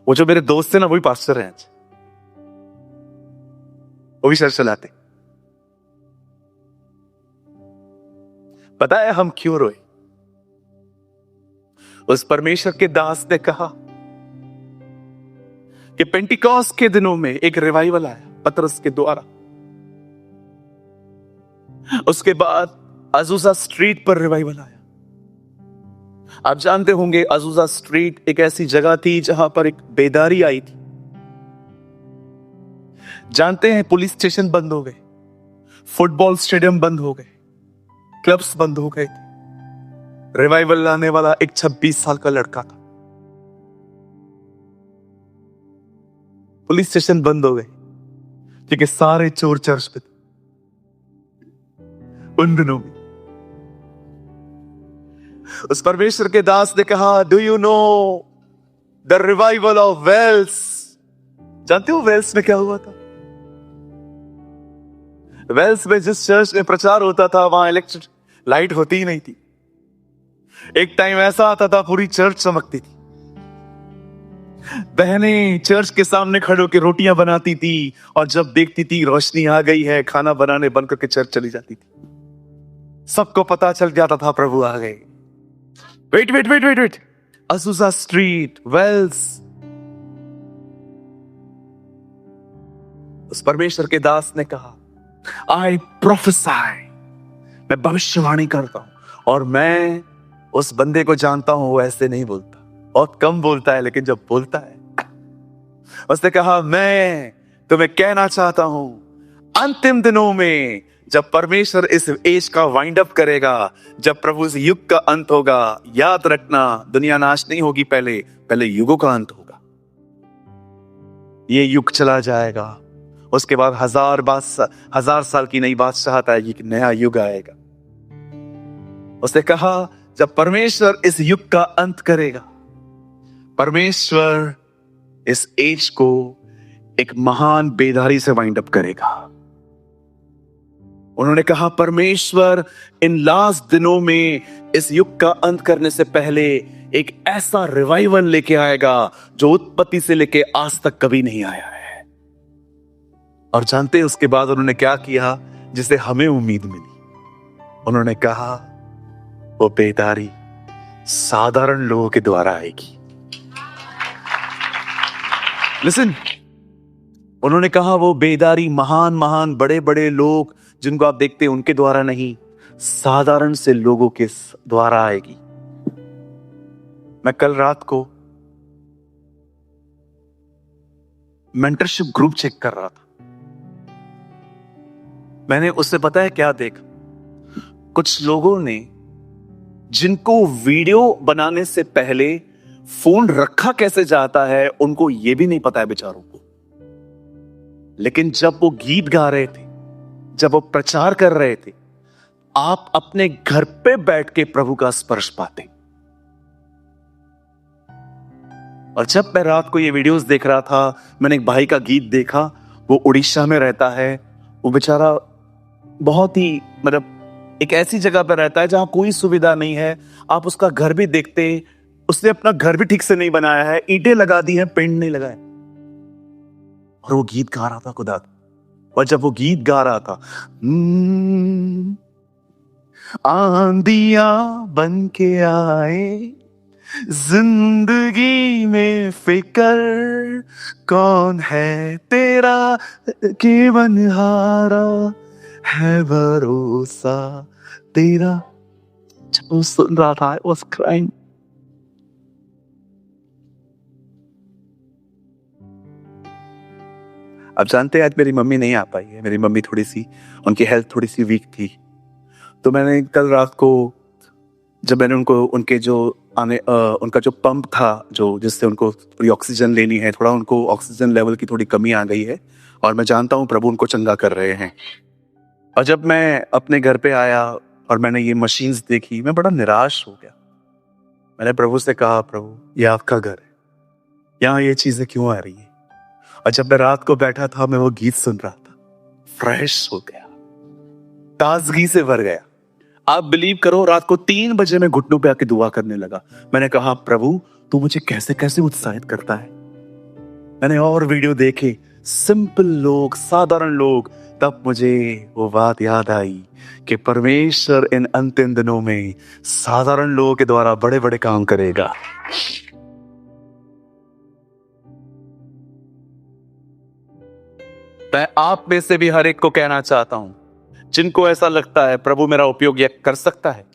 वो जो मेरे दोस्त थे ना, वही पास्टर हैं आज, वो भी चर्च चलाते। पता है हम क्यों रोए? उस परमेश्वर के दास ने कहा कि पेंटिकॉस्ट के दिनों में एक रिवाइवल आया पतरस के द्वारा। उसके बाद अजूजा स्ट्रीट पर रिवाइवल आया। आप जानते होंगे अजूजा स्ट्रीट एक ऐसी जगह थी जहां पर एक बेदारी आई थी। जानते हैं पुलिस स्टेशन बंद हो गए, फुटबॉल स्टेडियम बंद हो गए, क्लब्स बंद हो गए थे। रिवाइवल लाने वाला एक 26 साल का लड़का था। पुलिस स्टेशन बंद हो गए क्योंकि सारे चोर चर्च पे थे उन दिनों में। उस परमेश्वर के दास ने कहा, do you know the revival of Wales? जानते हो वेल्स में क्या हुआ था? वेल्स में जिस चर्च में प्रचार होता था वहां इलेक्ट्रिक लाइट होती ही नहीं थी। एक टाइम ऐसा आता था पूरी चर्च चमकती थी। बहनें चर्च के सामने खड़े होकर रोटियां बनाती थी और जब देखती थी रोशनी आ गई है, खाना बनाने बंद करके चर्च चली जाती थी। सबको पता चल जाता था प्रभु आ गए। Wait, Azusa Street, Wales. उस परमेश्वर के दास ने कहा, आई प्रोफेसाई, मैं भविष्यवाणी करता हूं। और मैं उस बंदे को जानता हूं, वो ऐसे नहीं बोलता, बहुत कम बोलता है, लेकिन जब बोलता है, उसने कहा, मैं तुम्हें कहना चाहता हूं, अंतिम दिनों में जब परमेश्वर इस एज का वाइंड अप करेगा, जब प्रभु इस युग का अंत होगा, याद रखना दुनिया नाश नहीं होगी, पहले युगों का अंत होगा। ये युग चला जाएगा, उसके बाद 1000 साल की नई बादशाहत आएगी, एक नया युग आएगा। उसने कहा, जब परमेश्वर इस युग का अंत करेगा, परमेश्वर इस एज को एक महान बेदारी से वाइंड अप करेगा। उन्होंने कहा, परमेश्वर इन लास्ट दिनों में इस युग का अंत करने से पहले एक ऐसा रिवाइवल लेके आएगा जो उत्पत्ति से लेके आज तक कभी नहीं आया है। और जानते हैं उसके बाद उन्होंने क्या किया जिसे हमें उम्मीद मिली? उन्होंने कहा, वो बेदारी साधारण लोगों के द्वारा आएगी। लिसन, उन्होंने कहा वो बेदारी महान बड़े बड़े लोग जिनको आप देखते हैं उनके द्वारा नहीं, साधारण से लोगों के द्वारा आएगी। मैं कल रात को मेंटरशिप ग्रुप चेक कर रहा था। मैंने उससे पता है क्या देखा? कुछ लोगों ने जिनको वीडियो बनाने से पहले फोन रखा कैसे जाता है उनको यह भी नहीं पता है बेचारों को। लेकिन जब वो गीत गा रहे थे, जब वो प्रचार कर रहे थे, आप अपने घर पे बैठ के प्रभु का स्पर्श पाते। और जब मैं रात को ये वीडियोस देख रहा था, मैंने एक भाई का गीत देखा। वो उड़ीसा में रहता है। वो बेचारा बहुत ही एक ऐसी जगह पर रहता है जहां कोई सुविधा नहीं है। आप उसका घर भी देखते, उसने अपना घर भी ठीक से नहीं बनाया है, ईंटें लगा दी हैं, पेंट नहीं लगाए। और वो गीत गा रहा था खुदा। और जब वो गीत गा रहा था, आंधियां बन के आए जिंदगी में, फिकर कौन है तेरा कि बनहारा है भरोसा तेरा। जब वो सुन रहा था, I was crying। आप जानते हैं आज मेरी मम्मी नहीं आ पाई है। मेरी मम्मी थोड़ी सी, उनकी हेल्थ थोड़ी सी वीक थी। तो मैंने कल रात को जब मैंने उनको उनके जो उनका जो पंप था जो जिससे उनको थोड़ी ऑक्सीजन लेनी है, थोड़ा उनको ऑक्सीजन लेवल की थोड़ी कमी आ गई है और मैं जानता हूँ प्रभु उनको चंगा कर रहे हैं। और जब मैं अपने घर पे आया और मैंने ये मशीन्स देखी, मैं बड़ा निराश हो गया। मैंने प्रभु से कहा, प्रभु ये आपका घर है, यहाँ ये चीजें क्यों आ रही है? और जब मैं रात को बैठा था, मैं वो गीत सुन रहा था, फ्रेश हो गया, ताजगी से भर गया। आप बिलीव करो, रात को 3 बजे मैं घुटनों पे आके दुआ करने लगा। मैंने कहा, प्रभु तू मुझे कैसे कैसे उत्साहित करता है। मैंने और वीडियो देखे, सिंपल लोग, साधारण लोग। तब मुझे वो बात याद आई कि परमेश्वर इन अंतिम दिनों में साधारण लोगों के द्वारा बड़े बड़े काम करेगा। मैं आप में से भी हर एक को कहना चाहता हूं, जिनको ऐसा लगता है प्रभु मेरा उपयोग यह कर सकता है,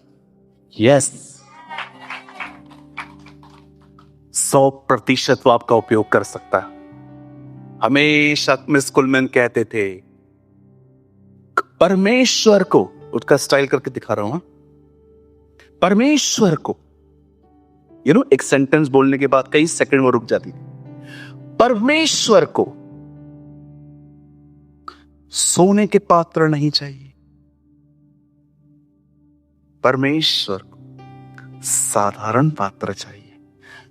यस, 100% वो आपका उपयोग कर सकता है। हमेशा मिस कुलमैन कहते थे, परमेश्वर को, उसका स्टाइल करके दिखा रहा हूं, परमेश्वर को, एक सेंटेंस बोलने के बाद कई सेकंड वो रुक जाती थी। परमेश्वर को सोने के पात्र नहीं चाहिए, परमेश्वर को साधारण पात्र चाहिए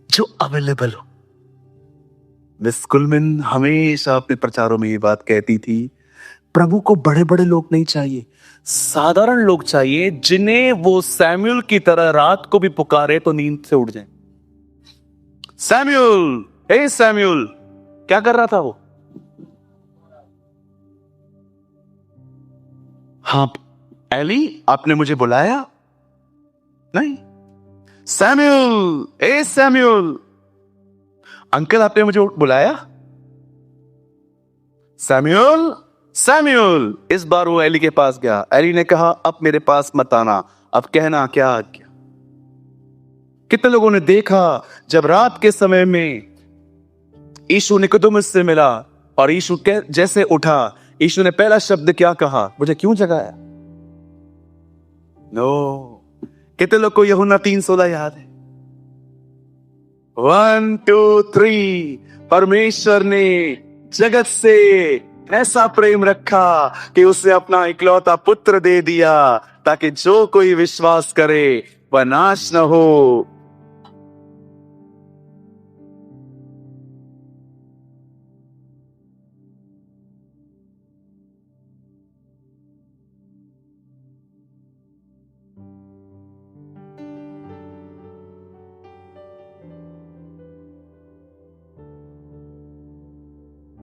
जो अवेलेबल हो। मिस कुलमैन हमेशा अपने प्रचारों में ये बात कहती थी, प्रभु को बड़े बड़े लोग नहीं चाहिए, साधारण लोग चाहिए, जिन्हें वो सैमुअल की तरह रात को भी पुकारे तो नींद से उठ जाए। सैमुअल, हे सैमुअल, क्या कर रहा था वो? हाँ एली, आपने मुझे बुलाया? नहीं। सैमुअल, हे सैमुअल, अंकल आपने मुझे बुलाया? Samuel, Samuel. इस बार वो एली के पास गया। एली ने कहा, अब मेरे पास मत आना, अब कहना क्या आज्ञा। कितने लोगों ने देखा जब रात के समय में यीशु निकोदेमुस से मिला और यीशु जैसे उठा, यीशु ने पहला शब्द क्या कहा? मुझे क्यों जगाया? नो। कितने लोग को यूहन्ना 3:16 याद है? 1 2 3, परमेश्वर ने जगत से ऐसा प्रेम रखा कि उसने अपना इकलौता पुत्र दे दिया, ताकि जो कोई विश्वास करे वह नाश न हो।